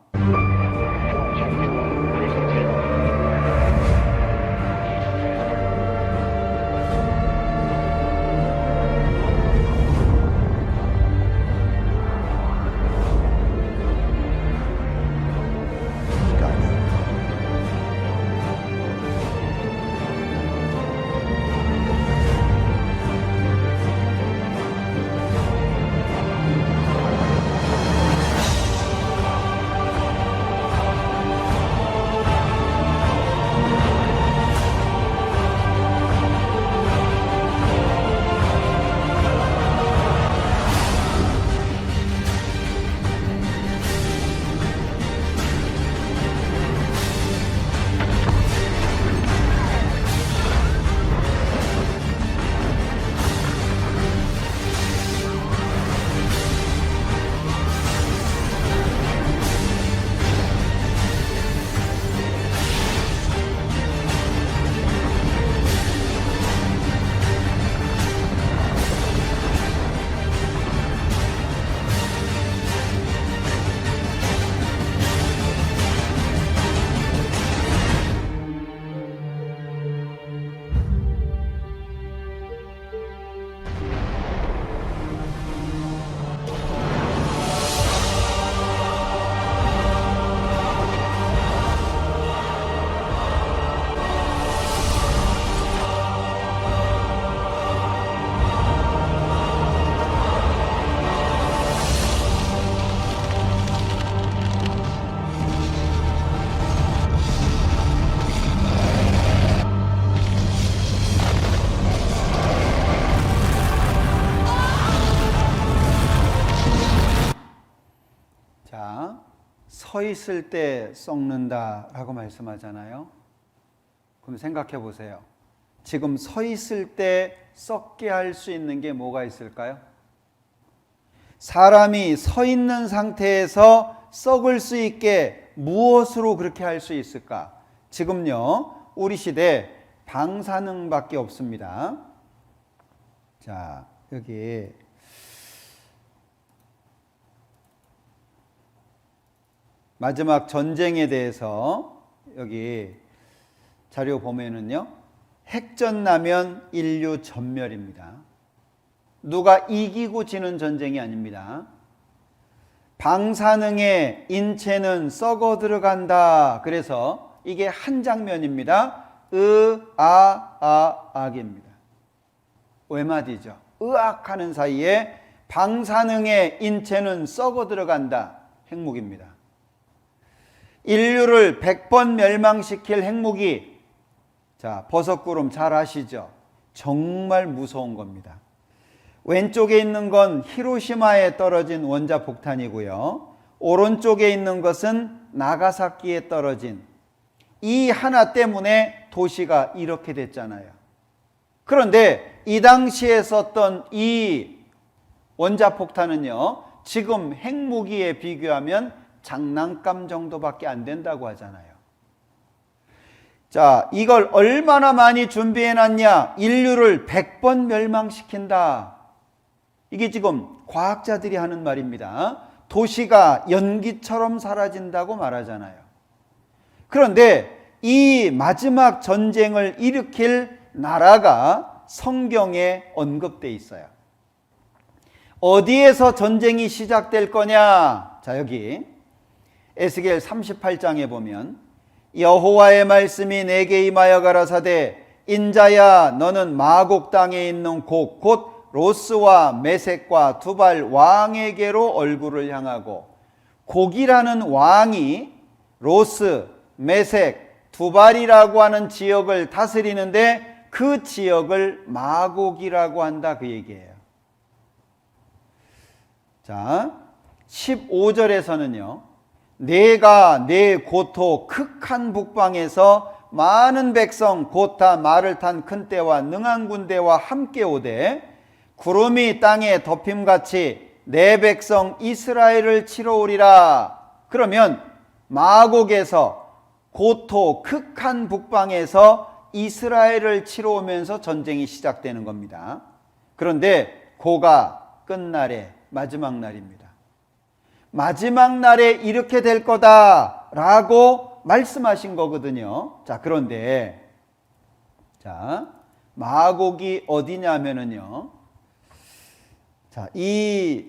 서 있을 때 썩는다라고 말씀하잖아요. 그럼 생각해 보세요. 지금 서 있을 때 썩게 할 수 있는 게 뭐가 있을까요? 사람이 서 있는 상태에서 썩을 수 있게 무엇으로 그렇게 할 수 있을까? 지금요, 우리 시대 방사능밖에 없습니다. 자, 여기 마지막 전쟁에 대해서 여기 자료 보면은요, 핵전 나면 인류 전멸입니다. 누가 이기고 지는 전쟁이 아닙니다. 방사능에 인체는 썩어 들어간다. 그래서 이게 한 장면입니다. 악입니다. 외마디죠. 의악하는 사이에 방사능에 인체는 썩어 들어간다. 핵무기입니다. 인류를 100번 멸망시킬 핵무기. 자, 버섯구름 잘 아시죠? 정말 무서운 겁니다. 왼쪽에 있는 건 히로시마에 떨어진 원자폭탄이고요. 오른쪽에 있는 것은 나가사키에 떨어진, 이 하나 때문에 도시가 이렇게 됐잖아요. 그런데 이 당시에 썼던 이 원자폭탄은요, 지금 핵무기에 비교하면 장난감 정도밖에 안 된다고 하잖아요. 자, 이걸 얼마나 많이 준비해놨냐? 인류를 100번 멸망시킨다. 이게 지금 과학자들이 하는 말입니다. 도시가 연기처럼 사라진다고 말하잖아요. 그런데 이 마지막 전쟁을 일으킬 나라가 성경에 언급되어 있어요. 어디에서 전쟁이 시작될 거냐? 자, 여기 에스겔 38장에 보면 여호와의 말씀이 내게 임하여 가라사대 인자야 너는 마곡 땅에 있는 곡 곧 로스와 메섹과 두발 왕에게로 얼굴을 향하고, 곡이라는 왕이 로스, 메섹, 두발이라고 하는 지역을 다스리는데 그 지역을 마곡이라고 한다, 그 얘기예요. 자, 15절에서는요. 내가 내 고토 극한 북방에서 많은 백성 곧 다 말을 탄 큰 떼와 능한 군대와 함께 오되 구름이 땅에 덮임같이 내 백성 이스라엘을 치러 오리라. 그러면 마곡에서 고토 극한 북방에서 이스라엘을 치러 오면서 전쟁이 시작되는 겁니다. 그런데 고가 끝날에 마지막 날입니다. 마지막 날에 이렇게 될 거다라고 말씀하신 거거든요. 자, 그런데 마곡이 어디냐면은요. 자, 이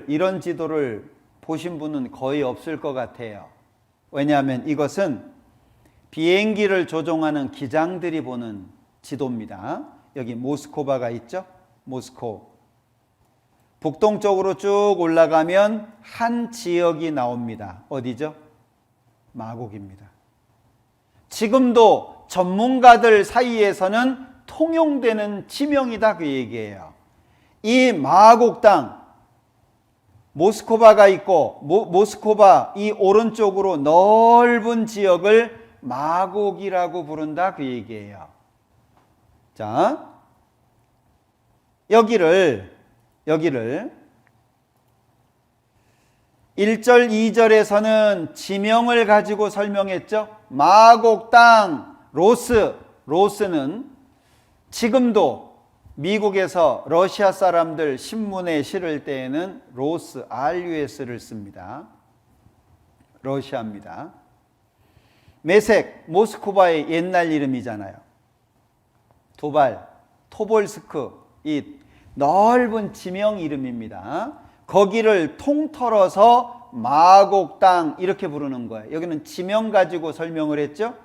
이런 지도를 보신 분은 거의 없을 것 같아요. 왜냐하면 이것은 비행기를 조종하는 기장들이 보는 지도입니다. 여기 모스코바가 있죠? 모스코. 북동쪽으로 쭉 올라가면 한 지역이 나옵니다. 어디죠? 마곡입니다. 지금도 전문가들 사이에서는 통용되는 지명이다 그 얘기예요. 이 마곡 땅, 모스코바가 있고 모스코바 이 오른쪽으로 넓은 지역을 마곡이라고 부른다 그 얘기예요. 자, 여기를 1절 2절에서는 지명을 가지고 설명했죠. 마곡 땅 로스는 지금도 미국에서 러시아 사람들 신문에 실을 때에는 로스 RUS를 씁니다. 러시아입니다. 메색 모스크바의 옛날 이름이잖아요. 도발 토볼스크 이 넓은 지명 이름입니다. 거기를 통틀어서 마곡 땅 이렇게 부르는 거예요. 여기는 지명 가지고 설명을 했죠.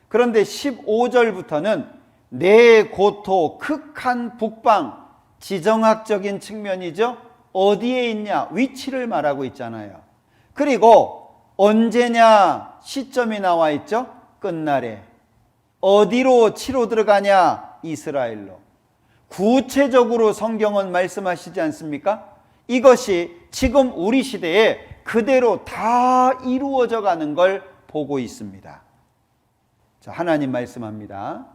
그런데 15절부터는 내 고토 극한 북방 지정학적인 측면이죠. 어디에 있냐 위치를 말하고 있잖아요. 그리고 언제냐 시점이 나와 있죠. 끝날에. 어디로 치러 들어가냐 이스라엘로. 구체적으로 성경은 말씀하시지 않습니까? 이것이 지금 우리 시대에 그대로 다 이루어져 가는 걸 보고 있습니다. 자, 하나님 말씀합니다.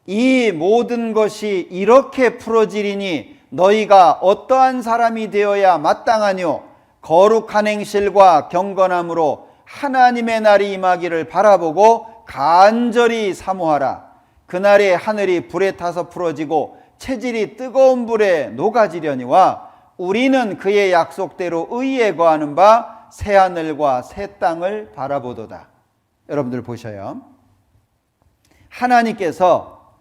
이 모든 것이 이렇게 풀어지리니 너희가 어떠한 사람이 되어야 마땅하뇨? 거룩한 행실과 경건함으로 하나님의 날이 임하기를 바라보고 간절히 사모하라. 그날에 하늘이 불에 타서 풀어지고 체질이 뜨거운 불에 녹아지려니와 우리는 그의 약속대로 의에 거하는 바 새하늘과 새 땅을 바라보도다. 여러분들 보셔요. 하나님께서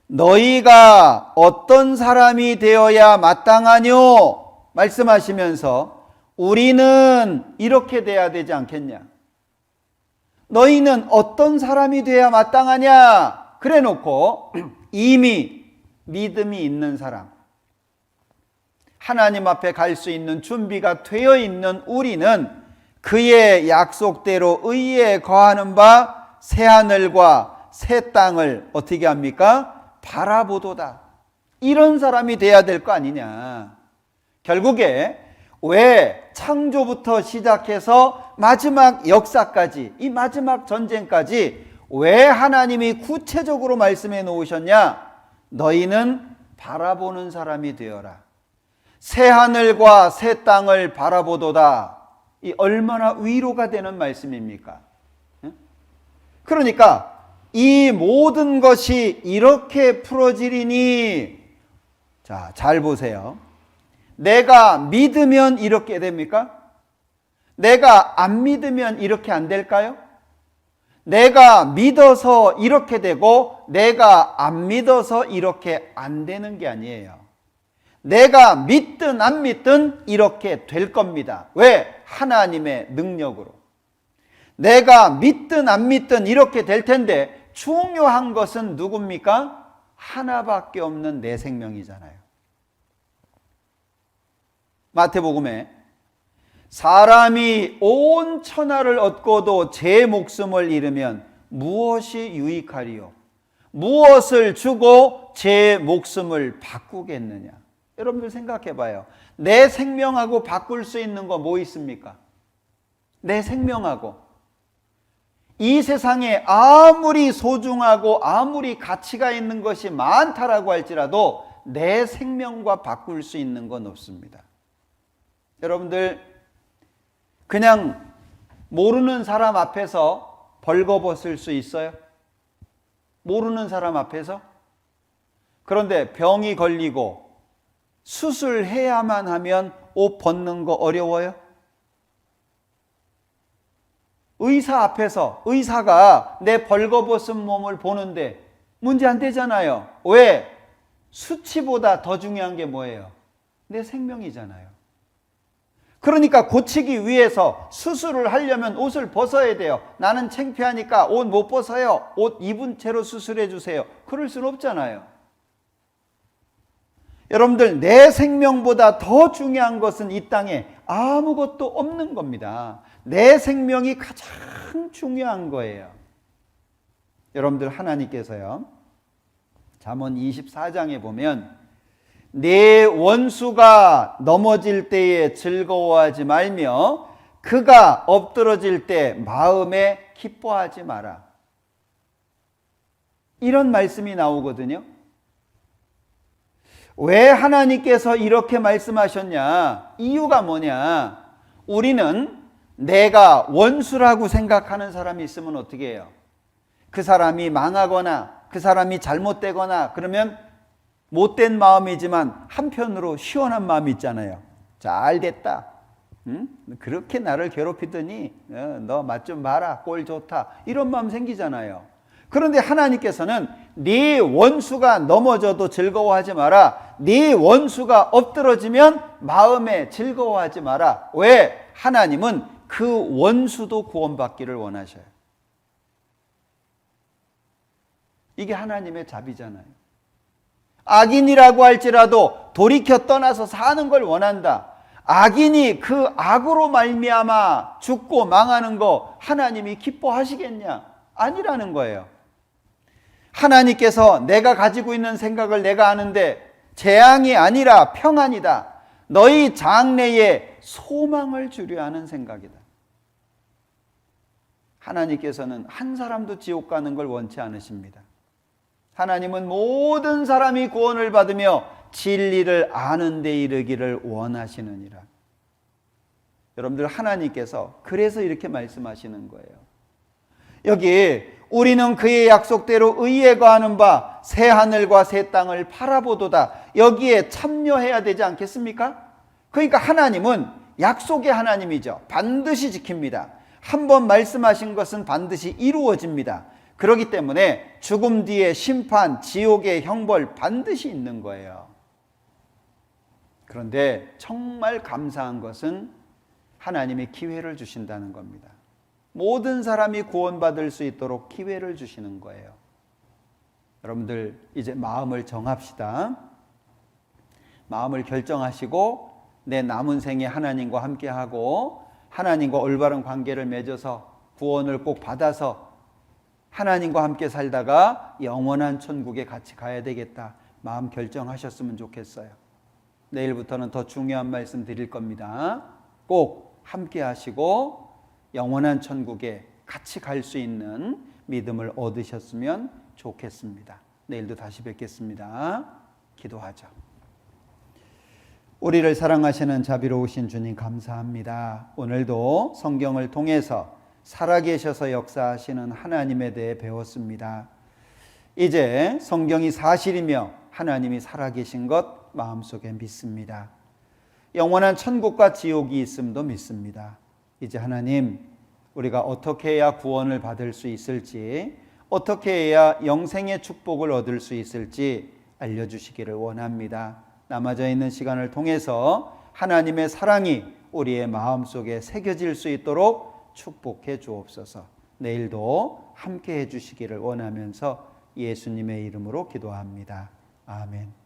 너희가 어떤 사람이 되어야 마땅하뇨? 말씀하시면서 우리는 이렇게 돼야 되지 않겠냐? 너희는 어떤 사람이 돼야 마땅하냐? 그래 놓고 이미 믿음이 있는 사람, 하나님 앞에 갈 수 있는 준비가 되어 있는 우리는 그의 약속대로 의에 거하는 바 새하늘과 새 땅을 어떻게 합니까? 바라보도다. 이런 사람이 돼야 될 거 아니냐. 결국에 왜 창조부터 시작해서 마지막 역사까지, 이 마지막 전쟁까지 왜 하나님이 구체적으로 말씀해 놓으셨냐? 너희는 바라보는 사람이 되어라. 새 하늘과 새 땅을 바라보도다. 이 얼마나 위로가 되는 말씀입니까? 그러니까 이 모든 것이 이렇게 풀어지리니, 자, 잘 보세요. 내가 믿으면 이렇게 됩니까? 내가 안 믿으면 이렇게 안 될까요? 내가 믿어서 이렇게 되고 내가 안 믿어서 이렇게 안 되는 게 아니에요. 내가 믿든 안 믿든 이렇게 될 겁니다. 왜? 하나님의 능력으로. 내가 믿든 안 믿든 이렇게 될 텐데 중요한 것은 누굽니까? 하나밖에 없는 내 생명이잖아요. 마태복음에 사람이 온 천하를 얻고도 제 목숨을 잃으면 무엇이 유익하리요? 무엇을 주고 제 목숨을 바꾸겠느냐? 여러분들 생각해 봐요. 내 생명하고 바꿀 수 있는 거 뭐 있습니까? 내 생명하고. 이 세상에 아무리 소중하고 아무리 가치가 있는 것이 많다라고 할지라도 내 생명과 바꿀 수 있는 건 없습니다. 여러분들 그냥 모르는 사람 앞에서 벌거벗을 수 있어요? 모르는 사람 앞에서? 그런데 병이 걸리고 수술해야만 하면 옷 벗는 거 어려워요? 의사 앞에서 의사가 내 벌거벗은 몸을 보는데 문제 안 되잖아요. 왜? 수치보다 더 중요한 게 뭐예요? 내 생명이잖아요. 그러니까 고치기 위해서 수술을 하려면 옷을 벗어야 돼요. 나는 창피하니까 옷 못 벗어요. 옷 입은 채로 수술해 주세요. 그럴 수는 없잖아요. 여러분들 내 생명보다 더 중요한 것은 이 땅에 아무것도 없는 겁니다. 내 생명이 가장 중요한 거예요. 여러분들 하나님께서요. 잠언 24장에 보면 내 원수가 넘어질 때에 즐거워하지 말며 그가 엎드러질 때 마음에 기뻐하지 마라. 이런 말씀이 나오거든요. 왜 하나님께서 이렇게 말씀하셨냐? 이유가 뭐냐? 우리는 내가 원수라고 생각하는 사람이 있으면 어떻게 해요? 그 사람이 망하거나 그 사람이 잘못되거나 그러면 못된 마음이지만 한편으로 시원한 마음이 있잖아요. 잘 됐다. 응? 그렇게 나를 괴롭히더니 너 맛 좀 봐라. 꼴 좋다. 이런 마음 생기잖아요. 그런데 하나님께서는 네 원수가 넘어져도 즐거워하지 마라. 네 원수가 엎드러지면 마음에 즐거워하지 마라. 왜? 하나님은 그 원수도 구원받기를 원하셔요. 이게 하나님의 자비잖아요. 악인이라고 할지라도 돌이켜 떠나서 사는 걸 원한다. 악인이 그 악으로 말미암아 죽고 망하는 거 하나님이 기뻐하시겠냐? 아니라는 거예요. 하나님께서 내가 가지고 있는 생각을 내가 아는데 재앙이 아니라 평안이다. 너희 장래에 소망을 주려 하는 생각이다. 하나님께서는 한 사람도 지옥 가는 걸 원치 않으십니다. 하나님은 모든 사람이 구원을 받으며 진리를 아는 데 이르기를 원하시느니라. 여러분들 하나님께서 그래서 이렇게 말씀하시는 거예요. 여기 우리는 그의 약속대로 의에 거하는 바 새 하늘과 새 땅을 바라보도다. 여기에 참여해야 되지 않겠습니까? 그러니까 하나님은 약속의 하나님이죠. 반드시 지킵니다. 한번 말씀하신 것은 반드시 이루어집니다. 그렇기 때문에 죽음 뒤에 심판, 지옥의 형벌 반드시 있는 거예요. 그런데 정말 감사한 것은 하나님이 기회를 주신다는 겁니다. 모든 사람이 구원받을 수 있도록 기회를 주시는 거예요. 여러분들 이제 마음을 정합시다. 마음을 결정하시고 내 남은 생에 하나님과 함께하고 하나님과 올바른 관계를 맺어서 구원을 꼭 받아서 하나님과 함께 살다가 영원한 천국에 같이 가야 되겠다. 마음 결정하셨으면 좋겠어요. 내일부터는 더 중요한 말씀 드릴 겁니다. 꼭 함께 하시고 영원한 천국에 같이 갈 수 있는 믿음을 얻으셨으면 좋겠습니다. 내일도 다시 뵙겠습니다. 기도하죠. 우리를 사랑하시는 자비로우신 주님 감사합니다. 오늘도 성경을 통해서 살아계셔서 역사하시는 하나님에 대해 배웠습니다. 이제 성경이 사실이며 하나님이 살아계신 것 마음속에 믿습니다. 영원한 천국과 지옥이 있음도 믿습니다. 이제 하나님, 우리가 어떻게 해야 구원을 받을 수 있을지, 어떻게 해야 영생의 축복을 얻을 수 있을지 알려주시기를 원합니다. 남아져 있는 시간을 통해서 하나님의 사랑이 우리의 마음속에 새겨질 수 있도록 축복해 주옵소서. 내일도 함께 해주시기를 원하면서 예수님의 이름으로 기도합니다. 아멘.